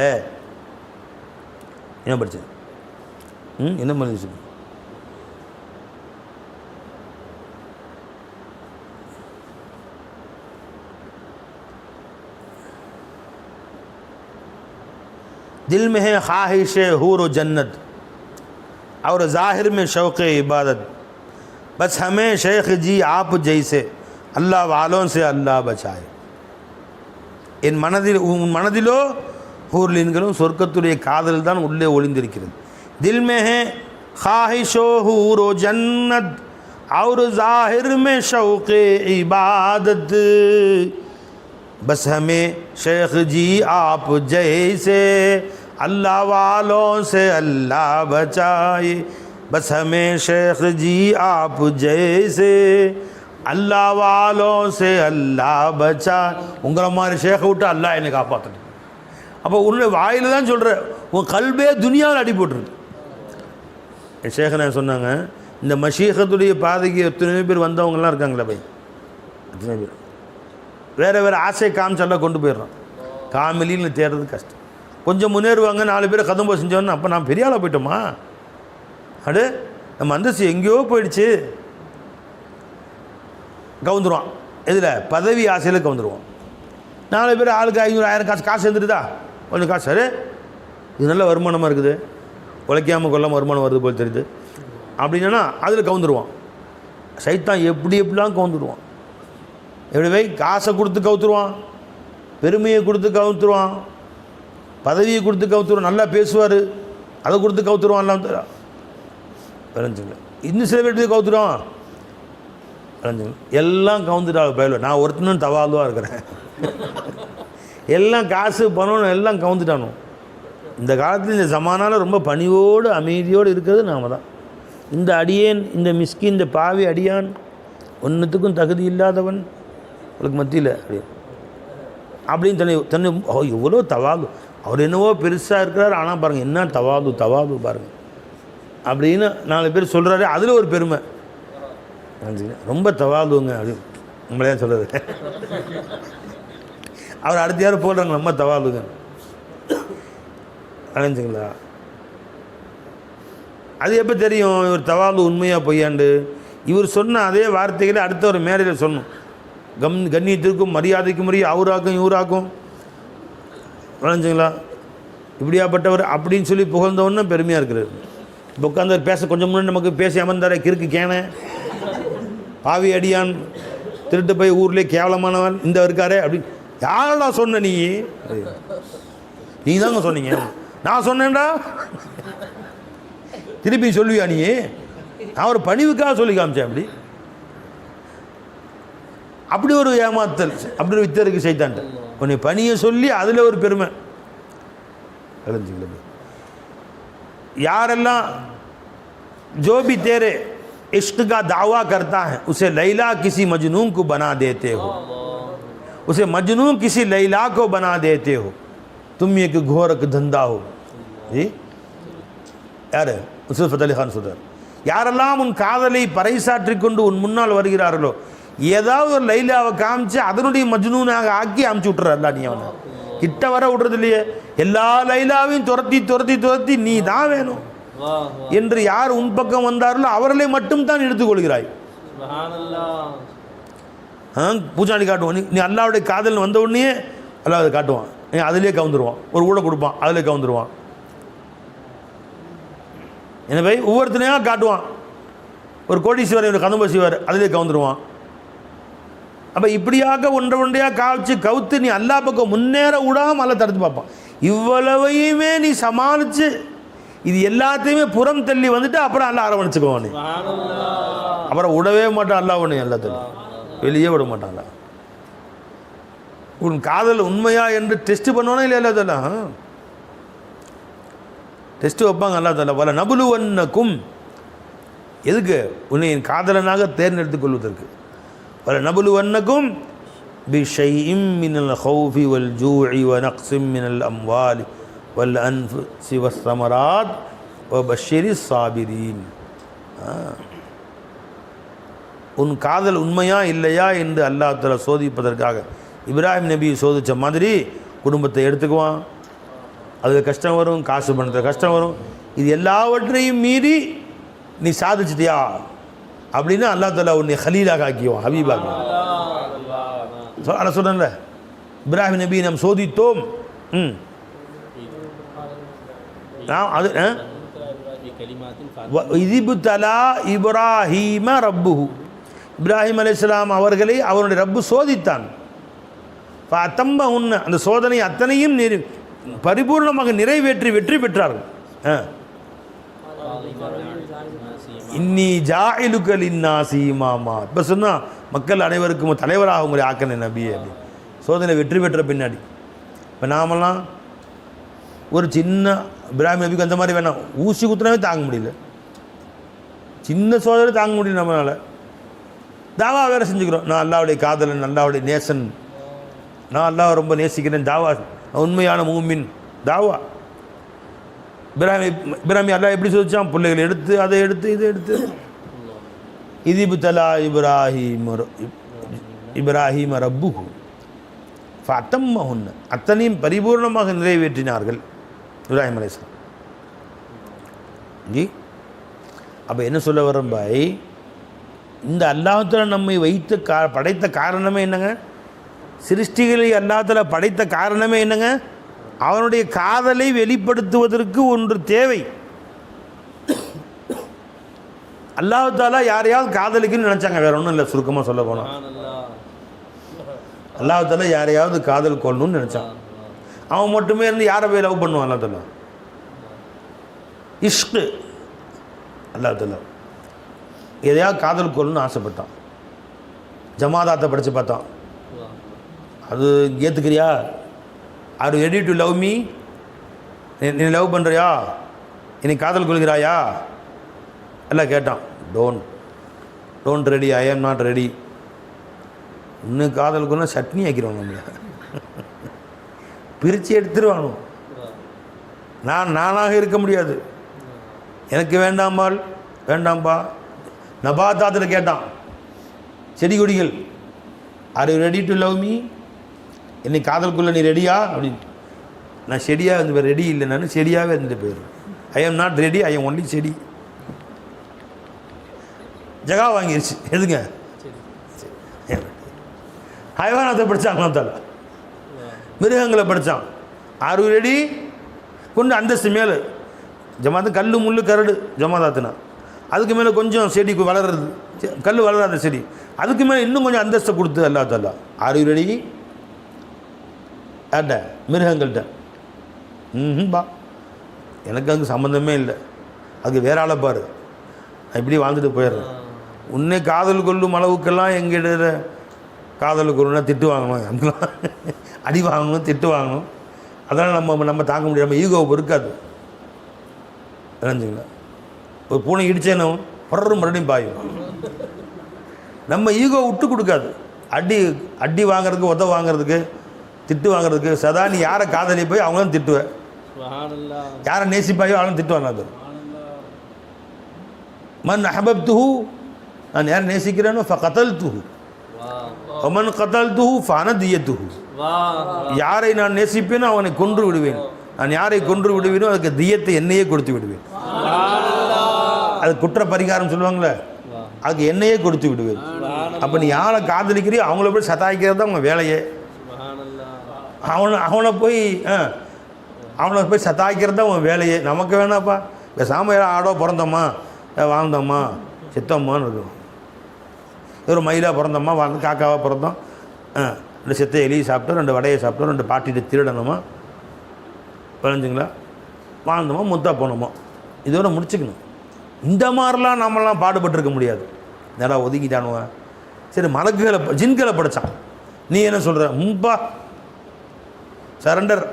என்ன படிச்சது? என்ன பண்ணி दिल में है ख्वाहिश हूर व जन्नत और ज़ाहिर में शौक़ इबादत, बस हमें शेख जी आप जैसे अल्लाह वालों से अल्लाह बचाए. என் மனதில் உன் மனதிலோ ஹூர்லின்களும் சொர்க்கத்துடைய காதல் தான் உள்ளே ஒளிந்திருக்கிறது. दिल में है ख्वाहिश हूर व जन्नत और ज़ाहिर में शौक़ इबादत, बस हमें शेख जी आप जैसे अल्लाह वालों से अल्लाह बचाए. बस हमें शेख जी आप जैसे अल्लाह वालों से अल्लाह बचाए. உங்களை மாதிரி ஷேக்கை விட்டு அல்லாஹ் என்னை காப்பாற்றணும். அப்போ உன்னுடைய வாயில் தான் சொல்கிற, உன் கல்பே துனியாவில் அடி போட்டுருக்கு. என் ஷேഖனை சொன்னாங்க, இந்த மஷீகத்துடைய பாதைக்கு எத்தனை பேர் வந்தவங்கலாம் இருக்காங்களே பை, எத்தனை பேர் வேறு வேறு ஆசை காமிச்செல்லாம் கொண்டு போயிடுறோம். காமிலின்னு தேடுறது கஷ்டம். கொஞ்சம் முன்னேறுவாங்க, 4 பேரை கதம்போ செஞ்சோன்னு, அப்போ நான் பெரிய ஆளாக போயிட்டோமா, அடு நம்ம அந்தஸ்து எங்கேயோ போயிடுச்சு, கவுந்துருவான். இதில் பதவி ஆசையில் கவுந்துருவான். 4 பேர் ஆளுக்கு 500 1000 காசு எழுந்துருதா, கொஞ்சம் காசு, சரி இது நல்ல வருமானமாக இருக்குது, உழைக்காமல் கொள்ளாமல் வருமானம் வருது போல் தெரியுது அப்படின்னா அதில் கவுந்துருவான். சைத்தான் எப்படிலாம் கவுந்துருவான். எப்படி வை, காசை கொடுத்து கவுத்துருவான், பெருமையை கொடுத்து கவுத்துருவான், பதவியை கொடுத்து கவுத்துருவான், நல்லா பேசுவார் அதை கொடுத்து கவுத்துருவான். எல்லாம் விளைஞ்சுங்க. இன்னும் சில பேர் கவுத்துருவான், விளைஞ்சுங்க. எல்லாம் கவுந்துட்டாங்க பயில. நான் ஒருத்தனும் தவாதுவாக இருக்கிறேன், எல்லாம் காசு பணம் எல்லாம் கவுந்துட்டானோ. இந்த காலத்தில் இந்த ஜமானால ரொம்ப பணிவோடு அமைதியோடு இருக்கிறது நாம் தான். இந்த அடியேன், இந்த மிஸ்கின், இந்த பாவி அடியான், ஒன்றுத்துக்கும் தகுதி இல்லாதவன் உங்களுக்கு மத்தியில் அப்படின்னு தன்னை எவ்வளோ தவாது, அவர் என்னவோ பெருசாக இருக்கிறார், ஆனால் பாருங்கள் என்ன தவாது பாருங்கள் அப்படின்னு 4 பேர் சொல்கிறாரு. அதில் ஒரு பெருமை, ரொம்ப தவாதுங்க அப்படின்னு நம்மளே சொல்கிறது. அவர் அடுத்த யாரும் போடுறாங்க, ரொம்ப தவாதுங்க அலைஞ்சுங்களா. அது எப்போ தெரியும் இவர் தவாது உண்மையாக பொய்யாண்டு? இவர் சொன்ன அதே வார்த்தைகளை அடுத்த ஒரு மேடையில் சொன்னோம். கண்ணியத்திற்கும் மரியாதைக்கும் அவராக்கும் இவராக்கும் வளைஞ்சுங்களா, இப்படியாப்பட்டவர் அப்படின்னு சொல்லி புகழ்ந்தவொன்னே பெருமையாக இருக்கிறார். இப்போ உட்காந்து பேச கொஞ்சம் முன்னாடி நமக்கு பேசி அமர்ந்தார கிறுக்கு கேன பாவி அடியான் திருட்டு போய் ஊர்லேயே கேவலமானவன் இந்த இருக்காரே அப்படின்னு யாரடா சொன்ன? நீ தாங்க சொன்னீங்க, நான் சொன்னேன்டா திருப்பி சொல்லுவியா நீ? நான் ஒரு பணிவுக்காக சொல்லி காமிச்சேன். அப்படி ஒரு ஏமாத்தல், அப்படி ஒரு வித்தருக்கு சைத்தான்ட்டு உன்னை பணியை சொல்லி அதில் ஒரு பெருமை. யாரெல்லாம் जो भी तेरे इश्क का दावा करता है उसे लैला किसी मजनून को बना देते हो, उसे मजनून किसी लैला को बना देते हो, तुम एक घोरक धंधा हो. जी யார்? உஸ்மான் ஃபத்தலி கான் சொல்றார், யாரெல்லாம் உன் காதலை பறைசாற்றி கொண்டு உன் முன்னால் வருகிறார்களோ ஏதாவது ஒரு லைலாவை காமிச்சு அதனுடைய மஜ்னூனாக ஆக்கி அமுச்சு விட்டுறாருல, நீ அவனை கிட்ட வர விடுறது இல்லையே. எல்லா லைலாவையும் துரத்தி நீ தான் வேணும் என்று யார் உன் பக்கம் வந்தார்களோ அவர்களை மட்டும் தான் எடுத்துக்கொள்கிறாய். பூஜாடி காட்டுவான், நீ அல்லாவுடைய காதல் வந்த உடனே அல்லாஹ் அதை காட்டுவான், அதிலே கவுந்துருவான். ஒரு ஊட கொடுப்பான், அதிலே கவுந்துருவான். எனவே ஒவ்வொருத்தனையாக காட்டுவான். ஒரு கோடீஸ்வரர் கதம்ப செய்வார், அதிலே கவுந்துருவான். அப்போ இப்படியாக ஒன்றையாக காய்ச்சி கவுத்து நீ அல்லா பக்கம் முன்னேற விடாமல் அல்ல தடுத்து பார்ப்பான். இவ்வளவையுமே நீ சமாளித்து இது எல்லாத்தையுமே புறம் தள்ளி வந்துட்டு அப்புறம் அல்ல அரவணைச்சுக்குவான். நீ அப்புறம் விடவே மாட்டான் அல்லா, ஒன்று எல்லாத்தையும் வெளியே விட மாட்டான்ல. உன் காதல் உண்மையா என்று டெஸ்ட் பண்ணுவானா இல்லை? எல்லாத்தெல்லாம் டெஸ்ட்டு வைப்பாங்க. அல்லா தஆலா வல நபுலுவன்னக்கும் எதுக்கு? உன்னை என் காதலனாக தேர்ந்தெடுத்துக் கொள்வதற்கு. வல நபுலுவன்னக்கும் பிஷைஇம் மினல் ஹௌஃபி வல் ஜூஇ வ நக்ஸிம் மினல் அம்வாலி வல் அன்ஃபுஸி வஸ்ஸமராத் வ பஷ்ஷிரிஸ் சாபிரீன். உன் காதல் உண்மையா இல்லையா என்று அல்லாஹ் தஆலா சோதிப்பதற்காக இப்ராஹிம் நபியை சோதித்த மாதிரி குடும்பத்தை எடுத்துக்குவான். அதில் கஷ்டம் வரும், காசு பணத்தில் கஷ்டம் வரும். இது எல்லாவற்றையும் மீறி நீ சாதிச்சிட்டியா அப்படின்னா அல்லாஹ் தஆலா உன்னை ஹலீலாக ஆக்கிடுவான், ஹபீபாக. அதை சொன்னேன்ல, இப்ராஹிம் நபியை நாம் சோதித்தோம். அது இதிபுத்தலா இப்ராஹீம ரப்புஹு, இப்ராஹிம் அலைஹிஸ்ஸலாம் அவர்களை அவருடைய ரப்பு சோதித்தான். அத்தம்ப உன்ன, அந்த சோதனை அத்தனையும் பரிபூர்ணமாக நிறைவேற்றி வெற்றி பெற்றார்கள். இன்னி ஜாயிலுக லின்னாசி இமாமா, இப்போ சொன்னால் மக்கள் அனைவருக்கும் தலைவராக உங்களை ஆக்கின நபியே அப்படி சோதனை வெற்றி பெற்ற பின்னாடி. இப்போ நாமெல்லாம் ஒரு சின்ன இப்ராஹிம் நபிக்கு அந்த மாதிரி வேணாம், ஊசி குத்துனாவே தாங்க முடியல, சின்ன சோதனை தாங்க முடியல நம்மளால். தாவா வேறு செஞ்சுக்கிறோம், நான் அல்லாவுடைய காதலன், அல்லாவுடைய நேசன், நான் அல்லாஹ் ரொம்ப நேசிக்கிறேன், தாவா உண்மையான மூமின் தாவா. இப்ராஹிம் அல்லாஹ் எப்படி சொல்லிச்சான்? பிள்ளைகளை எடுத்து அதை எடுத்து இதை எடுத்து. இதிபுத்தலா இப்ராஹிம ரப்புஹு ஃபஅத்தம்மஹுன்ன, அத்தனையும் பரிபூர்ணமாக நிறைவேற்றினார்கள் இப்ராஹிம் அலைஹிஸ்ஸலாம். ஜி அப்போ என்ன சொல்ல வரோம் பாய், இந்த அல்லாஹ் தஆலா நம்மை வைத்து படைத்த காரணமே என்னங்க? சிருஷ்டிகளை அல்லாஹ் தஆலா படைத்த காரணமே என்னங்க? அவனுடைய காதலை வெளிப்படுத்துவதற்கு ஒன்று தேவை. அல்லாஹ் தஆலா யாரையாவது காதலிக்குன்னு நினச்சாங்க, வேற ஒன்றும் இல்லை. சுருக்கமாக சொல்ல போனால் அல்லாஹ் தஆலா யாரையாவது காதல் கொள்ளணும்னு நினச்சான். அவன் மட்டுமே இருந்து யாரை போய் லவ் பண்ணுவான்? அல்லாஹ் தஆலா இஷ்கு. அல்லாஹ் தஆலா எதையாவது காதல் கொள்ளணும்னு ஆசைப்பட்டான். ஜமாதாத்தை படித்து பார்த்தான், அது ஏற்றுக்கிறியா? Are you ready to love me? நீ லவ் பண்ணுறியா? என்னை காதல் கொள்கிறாயா? எல்லாம் கேட்டான். Don't ready, I am not ready. இன்னும் காதல் கொள்ள சட்னி ஆக்கிடுவாங்க, நம்மளை பிரித்து எடுத்துருவானு. நானாக இருக்க முடியாது, எனக்கு வேண்டாம்பால் வேண்டாம்பா. நபாத்தாத்தில் கேட்டான், செடி கொடிகள், R you ready to love me? என்னை காதலுக்குள்ள நீ ரெடியா அப்படின்னு. நான் செடியாக இருந்து ரெடி இல்லை, நான் செடியாகவே இருந்துட்டு போயிடுறேன். I am not ready, I am only steady. ஜகா வாங்கிருச்சு. எதுங்க? ஹைவானத்தை படித்தான், மிருகங்களை படித்தான். Are you ready? கொண்டு அந்தஸ்து மேலே ஜமாத்து கல் முள்ளு கரடு ஜமாதாத்துனா, அதுக்கு மேலே கொஞ்சம் செடி வளர்றது, கல் வளராத செடி, அதுக்கு மேலே இன்னும் கொஞ்சம் அந்தஸ்தை கொடுத்து அல்லாஹ் தஆலா. R you ready? யார்கிட்ட? மிருகங்கள்கிட்ட. பா, எனக்கு அதுக்கு சம்மந்தமே இல்லை, அதுக்கு வேற ஆளை பாரு, நான் இப்படி வாழ்ந்துட்டு போயிடுறேன். உன்னை காதல் கொள்ளும் அளவுக்கெல்லாம் எங்கிட்ட காதல் கொள்ளுன்னா திட்டு வாங்கணும், நமக்குலாம் அடி வாங்கணும், திட்டு வாங்கணும். அதெல்லாம் நம்ம தாங்க முடியாது, நம்ம ஈகோவை பொறுக்காது. நினைஞ்சுங்களா? ஒரு பூனை இடிச்சேனும் பறரும் மறுபடியும் பாயும். நம்ம ஈகோ விட்டு கொடுக்காது. அடி வாங்கிறதுக்கு, உத வாங்கிறதுக்கு, திட்டு வாங்கிறதுக்கு சதா நீ யாரை காதலி போய் அவங்களும் திட்டுவேன், யாரை நேசிப்பாயோ அவங்களும் திட்டுவாங்க. அது மன் அஹபப்துஹு, நான் யாரை நேசிக்கிறேனோ ஃபகதல்துஹு வமன் கதல்துஹு ஃபஅனதியத்துஹு, யாரை நான் நேசிப்பேனோ அவனை கொன்று விடுவேன், நான் யாரை கொன்று விடுவேனோ அதுக்கு தியத்தை என்னையே கொடுத்து விடுவேன். அது குற்ற பரிகாரம் சொல்லுவாங்களே, அதுக்கு என்னையே கொடுத்து விடுவேன். அப்போ நீ யாரை காதலிக்கிறியோ அவங்கள போய் சதாய்க்கிறது தான் அவங்க வேலையே. அவனை போய் சதாய்க்கிறது தான் அவன் வேலையே. நமக்கு வேணாப்பா, பேசாமல் ஆடோ பிறந்தோம்மா, வாழ்ந்தோம்மா, செத்தோம்மான்னு இருக்கும். ஒரு மயிலாக பிறந்தோம்மா, வாழ்ந்து காக்காவாக பிறந்தோம், 2 செத்த எலியை சாப்பிட்டோம், 2 வடையை சாப்பிட்டோம், 2 பாட்டிட்டு திருடணுமா, விளைஞ்சுங்களா, வாழ்ந்தோமா, முத்தா போனோமா, இதோட முடிச்சுக்கணும். இந்த மாதிரிலாம் நம்மளாம் பாடுபட்டுருக்க முடியாது. நல்லா ஒதுக்கிட்டானுவன். சரி, மலக்குகளை ஜின்களை படித்தான். நீ என்ன சொல்கிற? முன்பா சரண்டர்,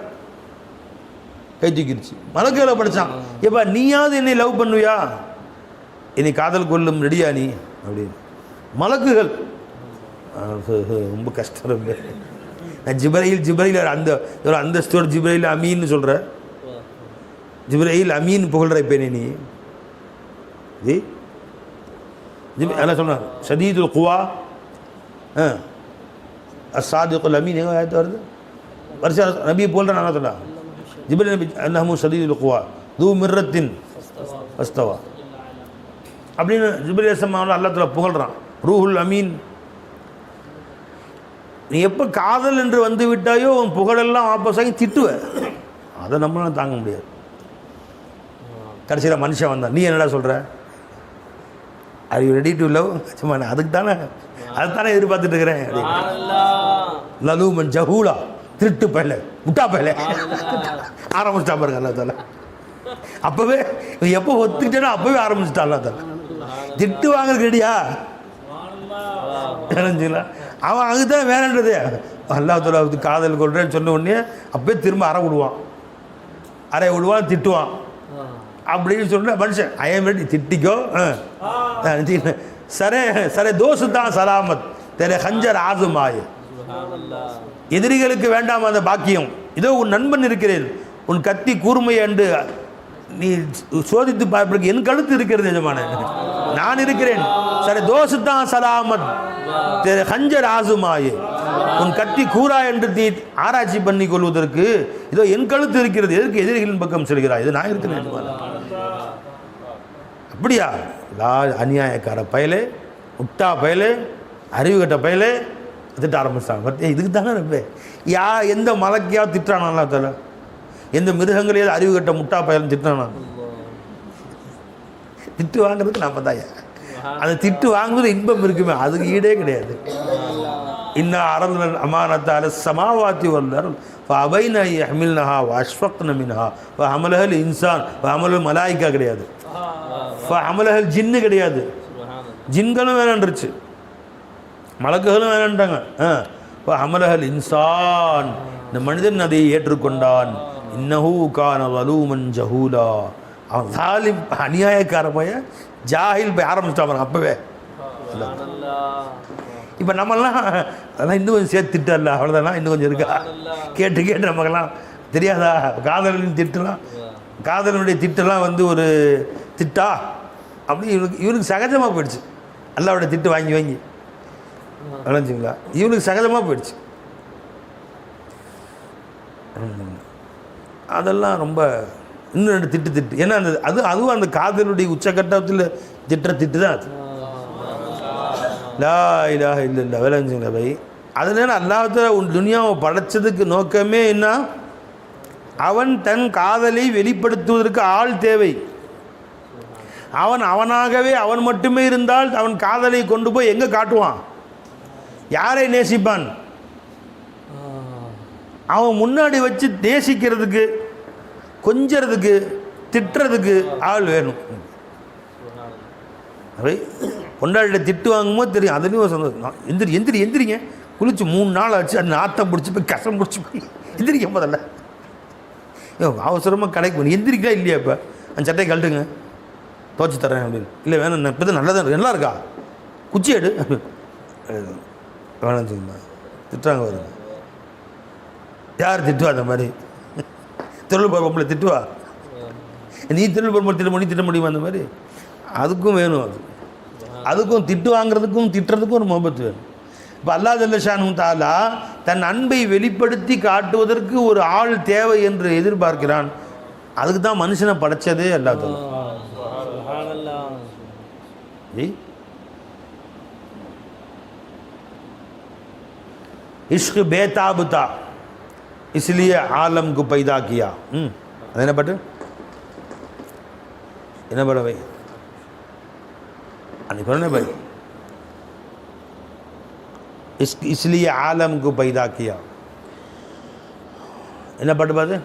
கை தூக்கிடுச்சு. மலக்குகளை படித்தான். எப்பா நீயாவது என்னை லவ் பண்ணுவியா? இனி காதல் கொள்ளும் ரெடியா நீ அப்படின்னு. மலக்குகள் ரொம்ப கஷ்டம். ரொம்ப நான் ஜிப்ரையில் அந்த ஒரு அந்தஸ்தோட ஜிப்ரையில் அமீன்னு சொல்கிற, ஜிப்ரையில் அமீன் புகழ்கிற இப்போ நீ என்ன சொன்னார்? ஷதீதுல் குவா அஸ்ஸாதிகுல் அமீன் எங்கே ஆயத்து வருது? வருஷம் நபியை போல்ற நான் சொன்னா ஜிப்ரைல் நபி அன்னஹு ஷதீதுல் குவா தூ மிர்ரத்தின் அஸ்தவா அப்படின்னு ஜிப்ரைல் அலைஹிஸ்ஸலாம் அல்லாஹ் தஆலா புகழ்றான். ரூஹுல் அமீன். நீ எப்போ காதல் என்று வந்து விட்டாயோ உன் புகழெல்லாம் வாபஸ் ஆகி திட்டுவேன். அதை நம்மளால தாங்க முடியாது. கடைசியில் மனுஷன் வந்தான், நீ என்னடா சொல்கிற? R you ready to love? சும்மா நான் அதுதானே எதிர்பார்த்துட்டு இருக்கிறேன். லலூமன் ஜஹூலா, திருட்டு பயில, முட்டா பயில ஆரம்பிச்சிட்டா பாருங்க அல்லா தால. அப்போவே எப்போ ஒத்துக்கிட்டேனோ அப்போவே ஆரம்பிச்சிட்டா அல்லா தால. திட்டு வாங்குறதுக்கு ரெடியா? அவன் அதுதான் வேணன்றது. அல்லா தாலா காதல் கொள்றேன்னு சொன்ன உடனே அப்போயே திரும்ப அரை விடுவான் திட்டுவான் அப்படின்னு சொன்ன மனுஷன் ஐயம் ரெடி, திட்டிக்கோ. சரே சரே தோசு தான் சலாமத் தெரே ஹஞ்சர் ஆசுமாய். எதிரிகளுக்கு வேண்டாம் அந்த பாக்கியம். இதோ உன் நண்பன் இருக்கிறேன், உன் கத்தி கூர்மை என்று நீ சோதித்து பார்ப்பதற்கு என் கழுத்து இருக்கிறது எஜமான, நான் இருக்கிறேன். சரி தோசு தான் சலாமத் தெரே ஹஞ்சர் ஆசுமாய். உன் கத்தி கூரா என்று நீ ஆராய்ச்சி பண்ணி கொள்வதற்கு இதோ என் கழுத்து இருக்கிறது. எதற்கு எதிரிகளின் பக்கம் செல்கிறாய்? இது நான் இருக்கிறேன் எஜமான. அப்படியா? அநியாயக்கார பயலே, முட்டா பயலே, அறிவு கட்ட பயலே திட்ட ஆரம்பிச்சாங்க. பத்தியா? இதுக்கு தானே இருப்பேன். எந்த மலக்கையா திட்டானா அல்லா தஆலா? எந்த மிருகங்களையாவது அறிவு கட்ட முட்டா பயலும் திட்டானா? திட்டு வாங்குறதுக்கு நம்ம தான். அந்த திட்டு வாங்குறது இன்பம் இருக்குமே, அதுக்கு ஈடே கிடையாது. இன்ன அரல் அமானத்தால சமாவாத்தி வல்லார் அபைன ஹமில்னஹா அஷ்ஃபக்ன மின்ஹா ஹமலஹல் இன்சான் ஹமலல் மலாய்க்கா கிடையாது, ஹமலஹல் ஜின்னு கிடையாது. ஜின்களும் வேணான்றுச்சு, மலக்குகளும் வேணான்ட்டாங்க. ஹமலஹல் இன்சான், இந்த மனிதன் அதை ஏற்றுக்கொண்டான். இன்னஹு கான வலூமன் ஜஹூலா. அவன் தாலிம் அநியாயக்கார பையன், ஜாஹில் போய் ஆரம்பிச்சிட்டான் அப்பவே. இப்போ நம்மளாம் அதெல்லாம் இன்னும் கொஞ்சம் சேர்த்து திட்டல, அவ்வளோதான் இன்னும் கொஞ்சம் இருக்கா? கேட்டு நமக்கெல்லாம் தெரியாதா? காதலின் திட்டலாம், காதலனுடைய திட்டெல்லாம் வந்து ஒரு திட்டா அப்படி இவனுக்கு சகஜமாக போயிடுச்சு. அல்லாவோட திட்டு வாங்கி விளைஞ்சிங்களா? இவனுக்கு சகஜமாக போயிடுச்சு. அதெல்லாம் ரொம்ப இன்னும் ரெண்டு திட்டு. ஏன்னா அதுவும் அந்த காதலுடைய உச்சகட்டத்தில் திட்டு தான் அது. லா இலாஹ இல்லல்லாஹ். விளைஞ்சுங்களா பை? அதனால அல்லாஹ் உன் துனியாவை படைச்சதுக்கு நோக்கமே என்ன? அவன் தன் காதலை வெளிப்படுத்துவதற்கு ஆள் தேவை. அவனாகவே அவன் மட்டுமே இருந்தால் அவன் காதலை கொண்டு போய் எங்கே காட்டுவான்? யாரை நேசிப்பான்? அவன் முன்னாடி வச்சு நேசிக்கிறதுக்கு, கொஞ்சறதுக்கு, திட்டுறதுக்கு ஆள் வேணும். பொண்டாட்டிட்ட திட்டு வாங்கும்போது தெரியும், அதுலேயும் சந்தோஷம். எந்திரிங்க குளிச்சு 3 நாள் ஆச்சு, அந்த நாத்தம் பிடிச்சி போய் கசம் பிடிச்சி போய் எந்திரிக்க முதல்ல. அவசரமாக கடைக்கு போகணும், எந்திரிக்கா இல்லையா? இப்போ அந்த சட்டையை கழட்டுங்க, துவச்சி தரேன் அப்படின்னு. இல்லை வேணும், இப்போ தான் நல்லா இருக்கா, குச்சி எடு வேணாம் சொல்லுமா திட்டுறாங்க. வருங்க யார் திட்டுவா? அந்த மாதிரி தொழில் பொம்பளை திட்டுவா? நீ தொழில் பொம்பளை திட்ட முடியுமா? அந்த மாதிரி அதுக்கும் வேணும். அதுக்கும் திட்டு வாங்குறதுக்கும் திட்டுறதுக்கும் ஒரு முகப்பத்து வேணும். இப்போ அல்லாஹ் ஜல்ல ஷானு தஆலா தன் அன்பை வெளிப்படுத்தி காட்டுவதற்கு ஒரு ஆள் தேவை என்று எதிர்பார்க்கிறான். அதுக்கு தான் மனுஷனை படைச்சதே அல்லாஹ் தஆலா. इश्क बेताब था इसलिए आलम को पैदा किया. அது என்ன பாட்டு? என்ன பாட பை? அன்னைக்கு சொன்ன பை, इसलिए आलम को पैदा किया. என்ன பாட்டு பாது?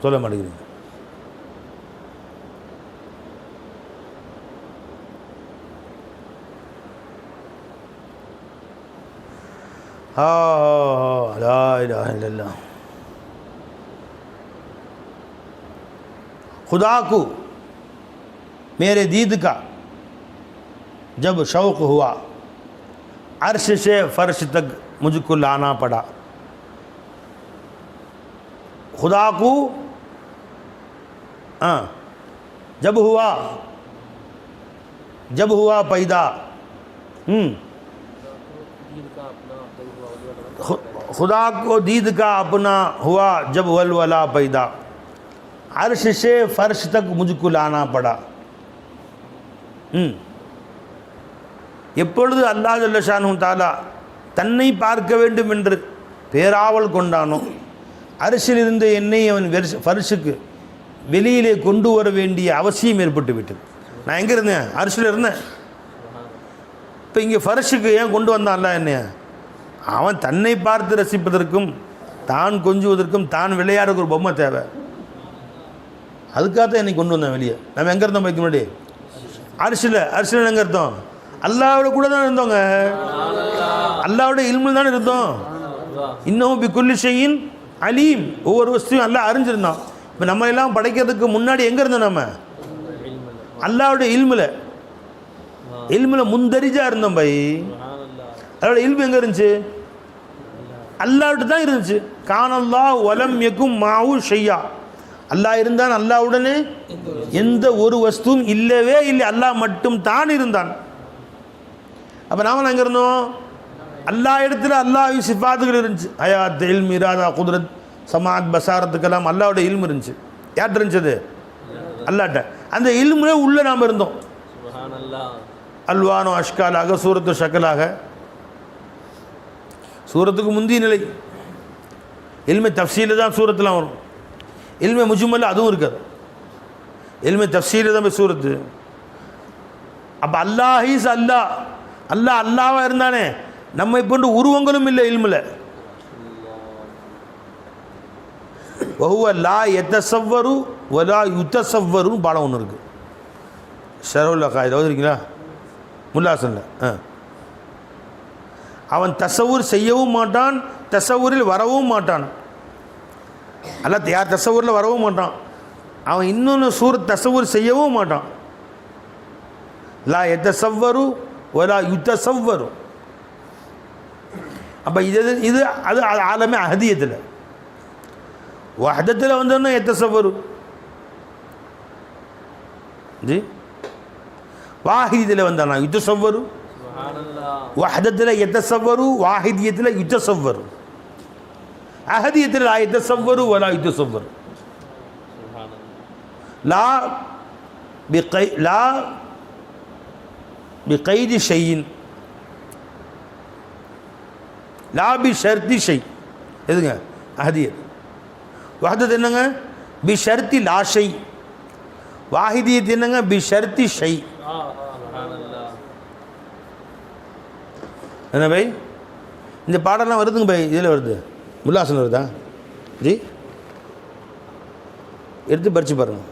சொல்ல மாட்டேங்கிறீங்க. லா இலாஹ இல்லல்லாஹ். खुदा को मेरे दीद का जब शौक़ हुआ अर्श से फर्श तक मुझको लाना पड़ा खुदा को जब हुआ पैदा खुदा को दीद का अपना हुआ जब वलवला पैदा अर्श से फर्श तक मुझको लाना पड़ा எப்பொழுது அல்லாஹ் ஜல்ல ஷானுஹு தஆலா தன்னை பார்க்க வேண்டும் என்று பேராவல் கொண்டானோ அரிசிலிருந்து என்னை அவன் ஃபர்ஷுக்கு வெளியிலே கொண்டு வர வேண்டிய அவசியம் ஏற்பட்டு விட்டது. நான் எங்கே இருந்தேன்? அரிசியில் இருந்தேன். இப்போ இங்கே ஃபர்ஷுக்கு ஏன் கொண்டு வந்தான் அல்லாஹ் என்னைய? அவன் தன்னை பார்த்து ரசிப்பதற்கும் தான் கொஞ்சுவதற்கும் தான் விளையாடுறதுக்கு ஒரு பொம்மை தேவை. அதுக்காக தான் என்னை கொண்டு வந்தேன் வெளியே. நம்ம எங்கே இருந்தோம் பைக்கு முன்னாடி? அரிசியில் எங்கே இருந்தோம்? அல்லாவோட கூட தான் இருந்தோங்க. அல்லாவோட இல்மில் தானே இருந்தோம். இன்னும் பிக்குல்லி ஷைஇன் அலீம், ஒவ்வொரு வஸ்துவும் அல்லாஹ் அறிஞ்சிருந்தான். இப்போ நம்ம எல்லாம் படைக்கிறதுக்கு முன்னாடி எங்கே இருந்தோம்? நம்ம அல்லாவோட இல்மில் முந்தரிஜா இருந்தோம் பை. அதோட இல்மு எங்கே இருந்துச்சு? அல்லாவிட்டு தான் இருந்துச்சு. கானல்லா வலம் யகும் மாவு ஷையா, அல்லாஹ் இருந்தான், அல்லாவுடனே எந்த ஒரு வஸ்துவும் இல்லவே இல்லை, அல்லாஹ் மட்டும் தான் இருந்தான். அப்போ நாம எங்கே இருந்தோம்? அல்லாஹ் இடத்துல அல்லாஹ் சிஃபாத்துகள் இருந்துச்சு. ஹயாத், இல்ம், இராதா, குத்ரத், சமாத், பசாரத்துக்கெல்லாம் அல்லாவோட இல்மு இருந்துச்சு. யார்கிட்ட இருந்துச்சு? அது அல்லாட்ட. அந்த இல்முல உள்ளே நாம் இருந்தோம். அல்வானோ அஷ்காலாக, சூரத்து ஷக்கலாக, சூரத்துக்கு முந்திய நிலை. இல்மை தஃப்சீல தான் சூரத்துலாம் வரும். இல்மை முஜ்மல்ல அதுவும் இருக்காது. இல்மை தஃப்சீல தான் சூரத்து. அப்போ அல்லாஹீஸ் அல்லாவாக இருந்தானே, நம்மை போன்ற உருவங்களும் இல்லை இல்மில். வஹுவ லா யதஸவ்வரு வலா யுதஸவ்வரு பாடம் ஒன்று இருக்குது. ஷரவுல் அகாயித் ஓதுறீங்களா? முல்லாசனில். அவன் தசவுர் செய்யவும் மாட்டான், தசவுரில் வரவும் மாட்டான். அல்ல யார் தசவுரில் வரவும் மாட்டான். அவன் இன்னொன்று சூரத் தசவுர் செய்யவும் மாட்டான். லா யதஸவ்வரு வலா யுதஸவ்வரு. அப்போ இது அது ஆலமே அஹதியத்தில். வஹதத்தில் வந்தோன்னா யதஸவ்வரு ஜி, வாஹிதியில் வந்தானா யுதஸவ்வரு, வஹதத்தில் யதஸவ்வரு, வாஹிதியத்தில் யுதஸவ்வரு, அஹதியத்தில் லா யதஸவ்வரு வலா யுதஸவ்வரு. லா பிகைதி ஷையின், லா பி ஷர்தி ஷை. எதுங்க? அஹதியத். வஹதத் என்னங்க? பி ஷர்தி லா ஷை. வாஹிதியத் என்னங்க? பி ஷர்தி ஷை. என்ன பை? இந்த பாடலாம் வருதுங்க பை. இதில் வருது, முல்லாசன் வருதா ஜி? எடுத்து படித்து பாருங்கள்.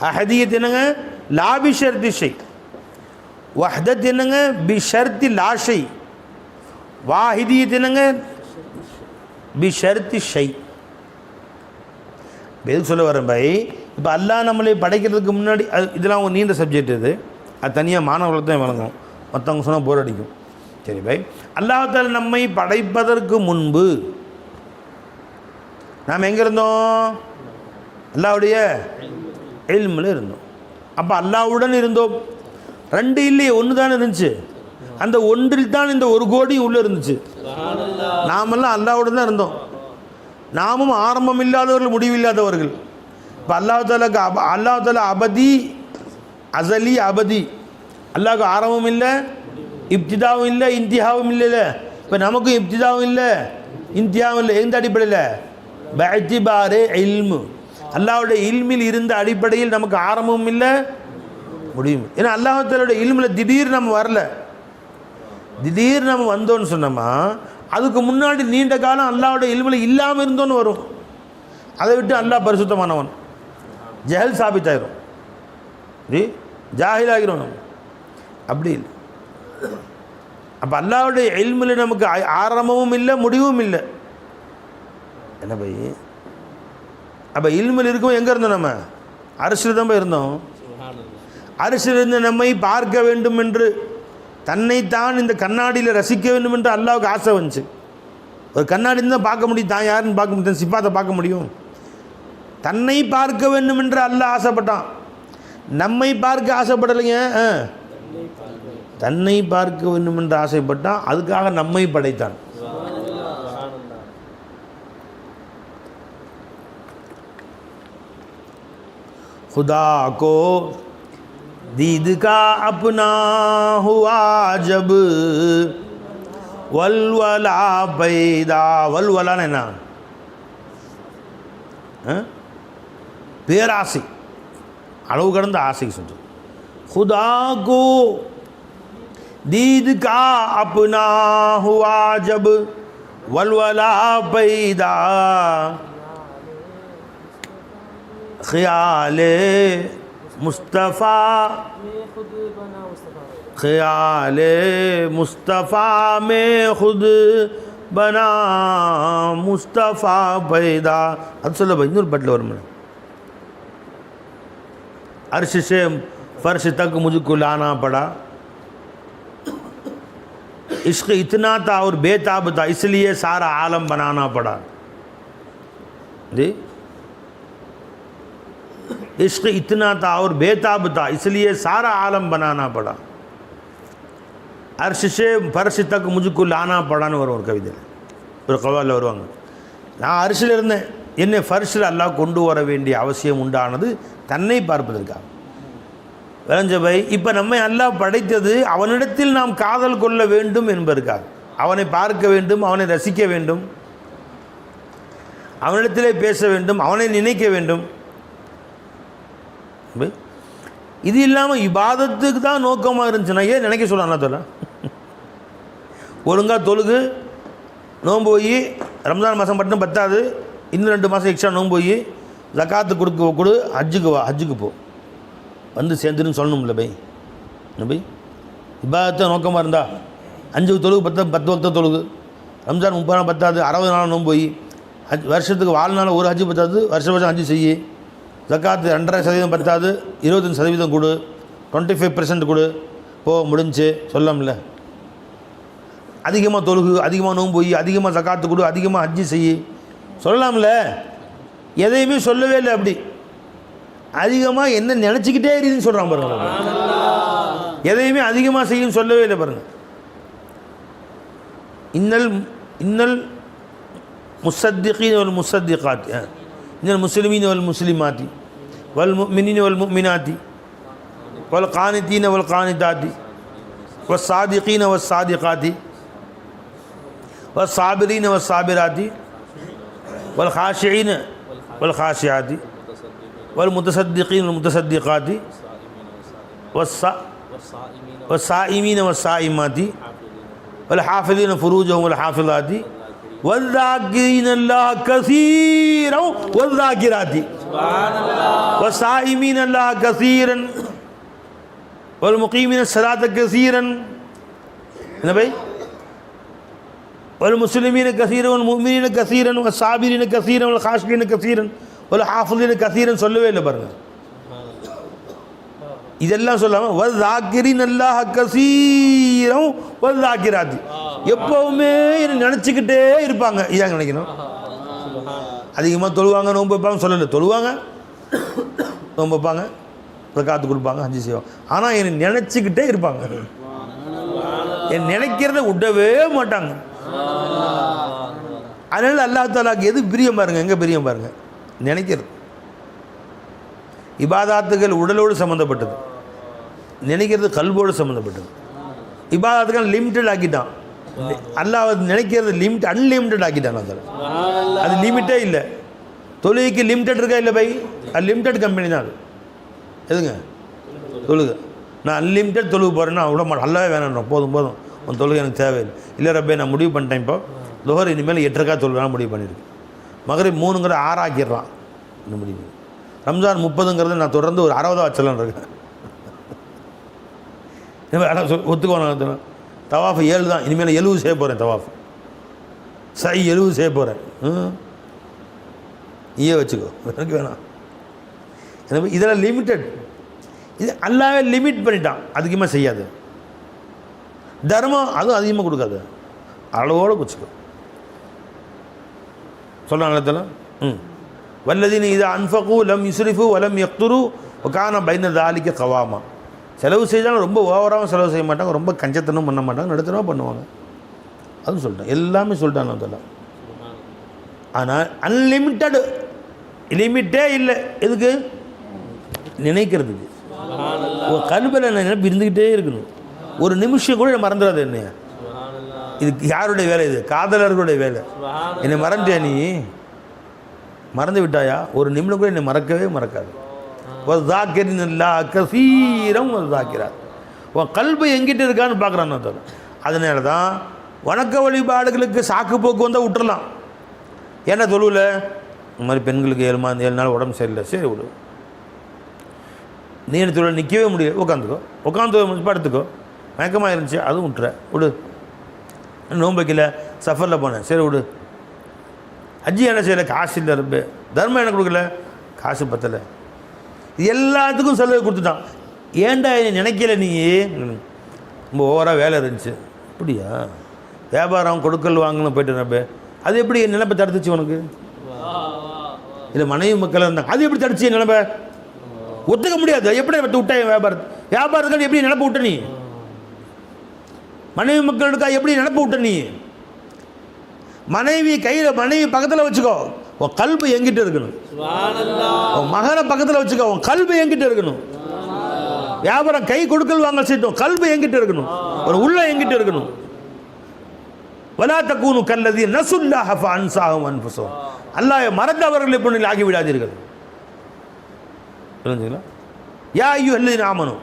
அஹதியத் என்னங்க? லா பி ஷர்தி ஷை. வஹதத் என்னங்க? பி ஷர்தி லா ஷை. வாஹிதியத் என்னங்க? பி ஷர்தி ஷை. எதுக்கு சொல்ல வரேன் பை? இப்போ அல்லாஹ் நம்மளை படைக்கிறதுக்கு முன்னாடி இதெல்லாம் ஒரு நீண்ட சப்ஜெக்ட். அது தனியாக மாணவர்களுக்கு தான் வழங்கும், மற்றவங்க சொன்னால் போர் அடிக்கும். சரி பை, அல்லாஹ் தஆலா நம்மை படைப்பதற்கு முன்பு நாம் எங்கே இருந்தோம்? அல்லாஹ்வுடைய இல்மில் இருந்தோம். அப்போ அல்லாஹ்வுடன் இருந்தோம். ரெண்டு இல்லையே, ஒன்று தானே இருந்துச்சு. அந்த ஒன்றில் தான் இந்த ஒரு கோடி உள்ளே இருந்துச்சு. நாமெல்லாம் அல்லாஹ்வுடன் தான் இருந்தோம். நாமும் ஆரம்பம் இல்லாதவர்கள், முடிவில்லாதவர்கள். இப்போ அல்லாஹ் தஆலா அபதி, அசலி, அபதி. அல்லாஹ்வுக்கு ஆரம்பம் இல்லை, இப்திதாவும் இல்லை, இன்திஹாவும் இல்லை. இப்போ நமக்கும் இப்திதாவும் இல்லை, இன்திஹாவும் இல்லை. எந்த அடிப்படையில்? பஅத்திபாரே இல்மு. அல்லாஹ்வுடைய இல்மில் இருந்த அடிப்படையில் நமக்கு ஆரம்பமும் இல்லை, முடியும். ஏன்னா அல்லாஹ் தஆலாவுடைய இல்மில் திடீர் நம்ம வரல. திடீர் நம்ம வந்தோன்னு சொன்னோமா, அதுக்கு முன்னாடி நீண்ட காலம் அல்லாஹ்வுடைய இல்மில் இல்லாமல் இருந்தோன்னு வரும். அதை விட்டு அல்லாஹ் பரிசுத்தமானவன், ஜஹல் சாபித்தாயிரும், ஜாஹிலாகிறோம் நம்ம. அப்படி இல்லை. அப்போ அல்லாஹ்வுடைய இல்மில் நமக்கு ஆரம்பமும் இல்லை, முடிவும் இல்லை. என்ன பை? அப்போ இல்மில் இருக்கும் எங்கே இருந்தோம்? நம்ம அரசியல் தான் போய் இருந்தோம். அரிசிலிருந்து நம்மை பார்க்க வேண்டும் என்று, தன்னைத்தான் இந்த கண்ணாடியில் ரசிக்க வேண்டும் என்று அல்லாவுக்கு ஆசை வந்துச்சு. ஒரு கண்ணாடி தான் பார்க்க முடியும், தான் யாருன்னு பார்க்க முடியும், சிப்பாத்தை பார்க்க முடியும். தன்னை பார்க்க வேண்டும் என்று அல்லாஹ் ஆசைப்பட்டான். நம்மை பார்க்க ஆசைப்படலைங்க, தன்னை பார்க்க வேண்டும் என்று ஆசைப்பட்டான். அதுக்காக நம்மை படைத்தான். खुदा को दीद का अपना हुआ जब वलवला पैदा, वलवला ना பேராசை, அளவு கடந்த ஆசைக்கு சொல்றது. खुदा को दीद का अपना हुआ जब वलवला पैदा ख्याले मुस्तफ़ा, ख्याले मुस्तफ़ा में खुद बना मुस्तफ़ा पैदा. அது சொல்ல இன்னொரு பாட்டில் வரும். अर्श से फर्श तक मुझको लाना पड़ा, इश्क इतना था और बेताब था इसलिए सारा आलम बनाना पड़ा. जी, इश्क इतना था और बेताब था इसलिए सारा आलम बनाना पड़ा. अर्श से फर्श तक मुझको लाना पड़ाன்னு வரும் ஒரு கவிதையில், ஒரு கவாலில் வருவாங்க. நான் அரிசில் இருந்தேன், என்னை ஃபர்ஷில் அல்லாஹ் கொண்டு வர வேண்டிய அவசியம் உண்டானது தன்னை பார்ப்பதற்காக. விளஞ்சபை இப்போ நம்மை அல்லாஹ் படைத்தது அவனிடத்தில் நாம் காதல் கொள்ள வேண்டும் என்பதற்காக. அவனை பார்க்க வேண்டும், அவனை ரசிக்க வேண்டும், அவனிடத்திலே பேச வேண்டும், அவனை நினைக்க வேண்டும். இது இல்லாமல் இபாதத்துக்கு தான் நோக்கமாக இருந்துச்சுன்னா ஏன் நினைக்க சொல்ல தோல. ஒழுங்காக தொழுகு, நோன்பு போய் ரம்ஜான் மாதம் மட்டும் பத்தாது, இன்னும் 2 மாதம் எக்ஸ்ட்ரா நோன்பு போய் ஜக்காத்து கொடு, ஹஜ்ஜுக்கு வா, ஹஜ்ஜுக்கு போ, வந்து சேர்ந்துன்னு சொல்லணும்ல பை. பை இபாதத்தை நோக்கமாக இருந்தா 5 தொழுகு 10 வக்த தொழுகு, ரம்ஜான் 30 நாள் பத்தாது, 60 நாள் நோன்பு போய் வருஷத்துக்கு வாழ்நாள் ஒரு ஹஜ்ஜு பத்தாது, வருஷம் ஹஜ்ஜு செய்யி. ஜக்காத்து 2.5% பத்தாது, 25% கொடு, 25% கொடு, போ, முடிஞ்சு சொல்லலாம்ல. அதிகமாக தொழுகு, அதிகமாக நோன்பு போய், அதிகமாக ஜக்காத்து கொடு, அதிகமாக ஹஜ்ஜு செய்யி சொல்லலாம்ல. எதையுமே சொல்லவே இல்லை. அப்படி அதிகமாக என்ன நினச்சிக்கிட்டே இருக்குதுன்னு சொல்கிறான் பாருங்க. எதையுமே அதிகமாக செய்யும் சொல்லவே இல்லை பாருங்கள். இன்னல் முஸத்திகீன வல் முஸத்திகாத், இன்னல் முஸ்லிமீன வல் முஸ்லிமாத்தி வல் முஃமினீன வல் முஃமினாத்தி வல் கானிதீன வல் கானிதாத்தி வஸ் சாதிகீன வஸ் சாதிகாத்தி வஸ் சாபிரீன வஸ் சாபிராத்தி வல் காஷிஈன வல் காஷியாத்தி வல் முத்தசத்திகீன வல் முத்தசத்திகாத்தி வஸ் சாயிமீன வஸ் சாயிமாத்தி வல் ஹாஃபிதீன ஃபுரூஜஹும் வல் ஹாஃபிதாத்தி والذاكرين الله كثيرا والذاكرات والصائمين الله كثيرا والمقيمين الصلاة كثيرا والمسلمين كثيرا والمؤمنين كثيرا والصابرين كثيرا والخاشعين كثيرا والحافظين كثيرا சொல்லவே இல்லை பாருங்க. இதெல்லாம் சொல்லாமல் வல்தாக்கிரின் அல்லாஹ் கஸீரம் வல்தாக்கிராத்தி, எப்போவுமே நினச்சிக்கிட்டே இருப்பாங்க. இதாங்க நினைக்கணும். அதிகமாக தொழுவாங்க, நோன்பு வைப்பாங்க சொல்லலை, தொழுவாங்க, நோன்பு வைப்பாங்க, காத்து கொடுப்பாங்க, ஹஜ்ஜு செய்வாங்க. ஆனால் என்னை நினச்சிக்கிட்டே இருப்பாங்க. என் நினைக்கிறத விடவே மாட்டாங்க. அதனால் அல்லாஹ் தஆலாக்கு எது பிரியம் பாருங்கள், எங்கே பிரியம் பாருங்கள், நினைக்கிறது. இபாதாத்துகள் உடலோடு சம்மந்தப்பட்டது, நினைக்கிறது கல்வோடு சம்மந்தப்பட்டது. இபாதாத்துகள் லிமிட்டட் ஆக்கிட்டான் அல்லாஹ். நினைக்கிறது அன்லிமிட்டட் ஆக்கிட்டான். அது லிமிட்டே இல்லை. தொழுகைக்கு லிமிட்டட் இருக்கா இல்லை பை? அது லிமிட்டட் கம்பெனி தான். அது எதுங்க தொழுகை? நான் அன்லிமிட்டட் தொழுகு போகிறேன்னா விட மாட்டேன், நல்லாவே வேணாம், போதும் போதும் உன் தொழுகை எனக்கு தேவையில்லை. இல்லை ரப்பே நான் முடிவு பண்ணிட்டேன், இப்போ துஹர் இனிமேல் 8 ரக்காத் தொழுகலாம் முடிவு பண்ணியிருக்கு. மகரிப் 3ங்கிற 6 ஆக்கிடுறான் இந்த முடிவு. ரம்ஜான் 30ங்கிறது நான் தொடர்ந்து ஒரு 60 வச்சலான் இருக்கேன். ஒத்துக்கோணும். தவாஃப் 7 தான், இனிமேல் 70 செய்ய போகிறேன். தவாஃப் சை 70 செய்ய போகிறேன். நீயே வச்சுக்கோ, எனக்கு வேணாம். எனவே இதெல்லாம் லிமிட்டட். இது அல்லாவே லிமிட் பண்ணிட்டான், அதிகமாக செய்யாது. தர்மம் அதுவும் அதிகமாக கொடுக்காது, அளவோடு வச்சுக்கோ. சொல்கிறான் அல்ல வல்லதீன இது அன்ஃபகு லம் யுஸ்ரிஃபு வலம் யக்துரு கான பைன தாலிக்க கவாமா. செலவு செய்தாலும் ரொம்ப ஓவராகவும் செலவு செய்ய மாட்டாங்க, ரொம்ப கஞ்சத்தனம் பண்ண மாட்டாங்க, நடுத்தனமாக பண்ணுவாங்க. அதுவும் சொல்லிட்டேன், எல்லாமே சொல்லிட்டான் அதெல்லாம். ஆனால் அன்லிமிட்டடு, லிமிட்டே இல்லை. எதுக்கு? நினைக்கிறதுக்கு. ஒரு கல்வியில் நினைப்பு இருந்துக்கிட்டே இருக்கணும். ஒரு நிமிஷம் கூட மறந்துடாது. என்னைய இது யாருடைய வேலை? இது காதலர்களுடைய வேலை. என்னை மறந்துட்டியா? நீ மறந்து விட்டாயா? ஒரு நிமிடம் கூட என்னை மறக்கவே மறக்காது. ஒரு தாக்கிரின் இல்லா கசீரம் ஒரு தாக்கிறார். உன் கல்வி எங்கிட்ட இருக்கான்னு பார்க்குறான்னு தோணும். அதனால தான் வணக்க வழிபாடுகளுக்கு சாக்கு போக்கு வந்தால் விட்டுறலாம். ஏன்னா தொழுவில் இந்த மாதிரி பெண்களுக்கு 7 நாள் உடம்பு சரியில்லை, சரி விடு. நீ தொழில் நிற்கவே முடியாது, உட்காந்துக்கோ. உட்காந்து படுத்துக்கோ. மயக்கமாக இருந்துச்சு, அதுவும் விட்டுற விடு. நோன்பு வைக்கல, சஃபரில் போனேன், சரி விடு. ஹஜ்ஜி என்ன செய்யலை, காசு இல்லை. ரொம்ப தர்மம் என்ன கொடுக்கல, காசு பத்தலை. எல்லாத்துக்கும் செலவு கொடுத்துட்டான். ஏன்டா நினைக்கல நீ? ரொம்ப ஓவராக வேலை இருந்துச்சு. அப்படியா? வியாபாரம் கொடுக்கல் வாங்கணும் போய்ட்டு நம்ப. அது எப்படி நினைப்பை தடுத்துச்சு உனக்கு? இல்லை மனைவி மக்கள் இருந்தாங்க, அது எப்படி தடுச்சு நினைப்ப? ஒத்துக்க முடியாது. எப்படி விட்ட வியாபாரத்துக்கு எப்படி நினைப்ப விட்ட நீ? மனைவி மக்களுக்கா எப்படி நினைப்ப விட்ட நீ? மனைவி கையில், மனைவி பக்கத்தில் வச்சுக்கோ, உன் கல்வி எங்கிட்ட இருக்கணும். உன் மகனை பக்கத்தில் வச்சுக்கோ, உன் கல்வி எங்கிட்ட இருக்கணும். வியாபாரம் கை கொடுக்கல் வாங்க செய்யட்டும், கல்வி எங்கிட்ட இருக்கணும், ஒரு உள்ள எங்கிட்ட இருக்கணும். வலா தக்கூனு கல்லதி நசுல்லாஹ ஃபஅன்சாஹும் அன்ஃபுஸஹும். அல்லாஹ் மறந்தவர்களை போன்று ஆகிவிடாதீர்கள். புரிஞ்சுங்களா? யா அய்யுஹல்லதீன ஆமனு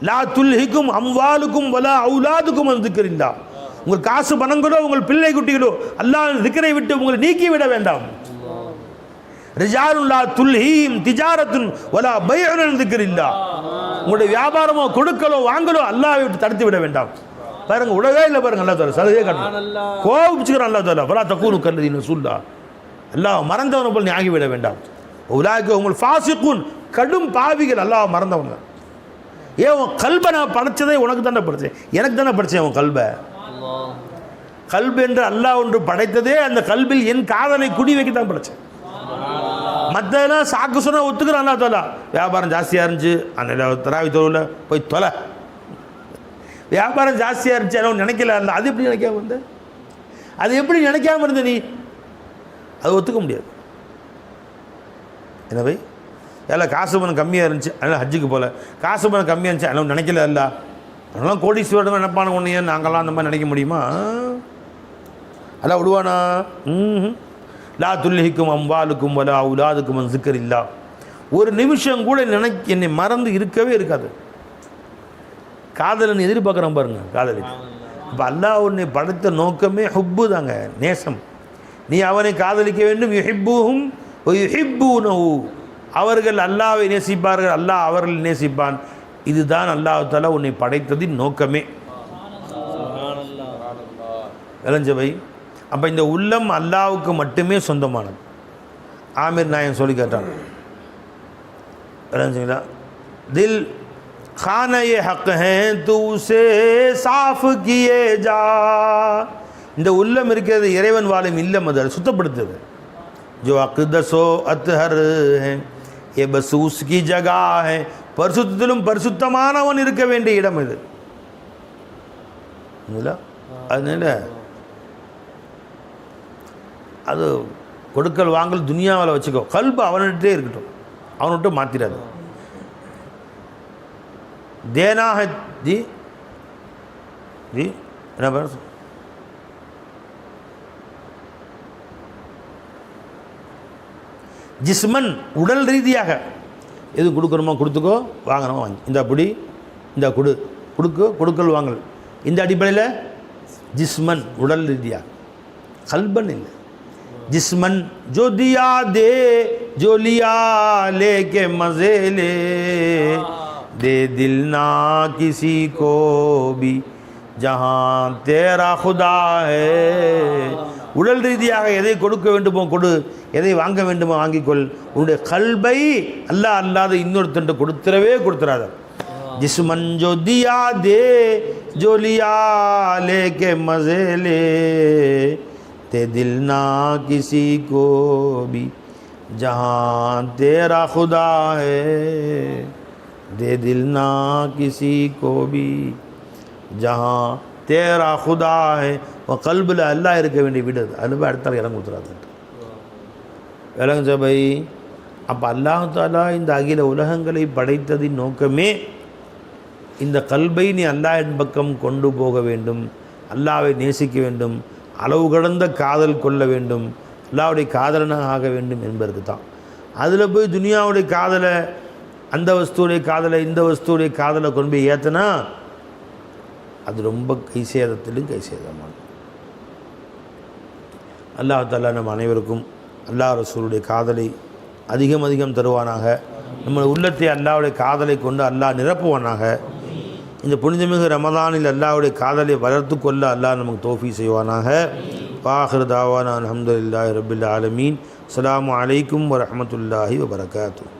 லா துல்ஹிக்கும் அம்வாலுக்கும் வலா அவுலாதுக்கும் அன் திக்ரில்லாஹ். உங்கள் காசு பணங்களோ உங்கள் பிள்ளை குட்டிகளோ அல்லாஹ் திக்ரை விட்டு உங்களை நீக்கி விட வேண்டாம். ரிஜாலுன் லா துல்ஹீம் திஜாரத்துன் வலா பைஉன் அன் திக்ரில்லாஹ். உங்களுடைய வியாபாரமோ கொடுக்கலோ வாங்கலோ அல்லாஹ்வை விட்டு தடுத்து விட வேண்டாம். பாருங்க, உடவே இல்லை பாருங்க. அல்லா தாலா சலுகை காட்டணும், கோபிச்சுக்கிறான். அல்லா தாலா வலா தக்கூனு கல்லதீன நஸுல்லா. அல்லாஹ் மறந்தவனை போல் நீ ஆகிவிட வேண்டாம். உலாய்க்கு உங்கள் ஃபாசிக்குன், கடும் பாவிகள். அல்லாஹ் மறந்தவங்க. ஏன் உன் கல்பை நான் படைச்சதே உனக்கு தானே படைச்சேன், எனக்கு தானே படைச்சேன். உன் கல்பை, கல்பு என்று அல்லாஹ் ஒன்று படைத்ததே அந்த கல்பில் என் காதலை குடி வைக்க தான் படைச்சேன். மற்றெல்லாம் சாக்கு சொன்னால் ஒத்துக்கிறான். அல்லா தாலா வியாபாரம் ஜாஸ்தியாக இருந்துச்சு, அந்த தராவி தொழில் போய் தொலை. வியாபாரம் ஜாஸ்தியாக இருந்துச்சு, ஆனால் நினைக்கல. அல்ல அது எப்படி நினைக்காம இருந்த? அது எப்படி நினைக்காம இருந்த நீ? அது ஒத்துக்க முடியாது. எனவே எல்லாம் காசு பணம் கம்மியாக இருந்துச்சு, அதனால் ஹஜ்ஜுக்கு போகல. காசு பணம் கம்மியாக இருந்துச்சு, அதனால் நினைக்கல. அல்ல அதெல்லாம் கோடீஸ்வரன் நினைப்பான ஒன்று, நாங்கள்லாம் அந்த மாதிரி நினைக்க முடியுமா? அதெல்லாம் விடுவானா? லா துல்லிக்கும் அம்பாலுக்கும் வலா உலாதுக்கும் அன் திக்ரில்லாஹ். ஒரு நிமிஷம் கூட என்னை மறந்து இருக்கவே இருக்காது. காதலன் எதிர்பார்க்குறான் பாருங்க, காதலி. இப்போ அல்லாஹ் உன்னை படைத்த நோக்கமே ஹுப்பு தாங்க, நேசம். நீ அவனை காதலிக்க வேண்டும். யுஹிப்புஹும் வ யுஹிப்பூனஹு. அவர்கள் அல்லாஹ்வை நேசிப்பார்கள், அல்லாஹ் அவர்கள் நேசிப்பான். இதுதான் அல்லாஹ் தஆலா உன்னை படைத்ததின் நோக்கமே. விளஞ்சவை. அப்போ இந்த உள்ளம் அல்லாஹ்வுக்கு மட்டுமே சொந்தமானது. ஆமீர் நாயன் சொல்லி கேட்டான். விளஞ்சுங்களா? தில் खाना ये हक हैं तू उसे साफ किए जा. இந்த உள்ளம் இருக்கிறது இறைவன் வாழும் இல்லம், அது சுத்தப்படுத்துது. जो अक़दसो अतहर है ये बसूस की जगह है. பரிசுத்திலும் பரிசுத்தமானவன் இருக்க வேண்டிய இடம் இது. அதனால அது கொடுக்கல் வாங்கல் துனியாவில் வச்சுக்கோ, கல்பு அவன்கிட்டே இருக்கட்டும், அவன்கிட்ட மாற்றிடாது. देना है जी जी என்ன பேர் ஜிஸ்மன், உடல் ரீதியாக எது கொடுக்கணுமோ கொடுத்துக்கோ, வாங்கணுமோ வாங்கி. இந்த அப்படி இந்த கொடுக்கல் வாங்கல் இந்த அடிப்படையில் ஜிஸ்மன், உடல் ரீதியாக. கல்பன் இல்லை. जिस्मन जो दिया दे जो लिया लेके मजे ले दे दिल ना किसी को भी जहाँ तेरा खुदा है. உடல் ரீதியாக எதை கொடுக்க வேண்டுமோ கொடு, எதை வாங்க வேண்டுமோ வாங்கிக்கொள். உன்னுடைய கல்பை அல்லாஹ் அல்லாத இன்னொருத்தன் கொடுத்துடவே கொடுத்துடாத. जिस्मन जो दिया दे जो लिया लेके मज़े ले ते दिल ना किसी को भी जहाँ तेरा खुदा है दे दिल ना किसी को भी जहाँ तेरा खुदा है वो கல்பில் அல்லாஹ் இருக்க வேண்டிய வீடு அது அதில் போய் அடுத்தால் இடம் கொடுத்துறாதுன்ட்டு விளங்குச்சா பை. அப்போ அல்லாஹ் தாலா இந்த அகில உலகங்களை படைத்ததின் நோக்கமே இந்த கல்பை நீ அல்லாஹ்வின் பக்கம் கொண்டு போக வேண்டும், அல்லாஹ்வை நேசிக்க வேண்டும், அளவு கடந்த காதல் கொள்ள வேண்டும், அல்லாஹ்வுடைய காதலனாக ஆக வேண்டும் என்பதற்கு தான். அதில் போய் துனியாவுடைய காதலை, அந்த வஸ்துடைய காதலை, இந்த வஸ்துடைய காதலை கொண்டு போய் ஏற்றினா அது ரொம்ப கை சேதத்திலும் கை சேதமானது. அல்லாஹ் தஆலா நம் அனைவருக்கும் அல்லாஹ் ரசூலுடைய காதலை அதிகம் அதிகம் தருவானாக. நம்ம உள்ளத்தை அல்லாஹ்வுடைய காதலை கொண்டு அல்லாஹ் நிரப்புவானாக. இந்த புனிதமிகு ரமதானில் அல்லாஹ்வுடைய காதலை வளர்த்து கொள்ள அல்லாஹ் நமக்கு தௌஃபீக் செய்வானாக. வாஹிர் தாவானா அல்ஹம்துலில்லாஹி ரப்பில் ஆலமீன். அஸ்ஸலாமு அலைக்கும் வரஹ்மத்துல்லாஹி வபரகாத்துஹு.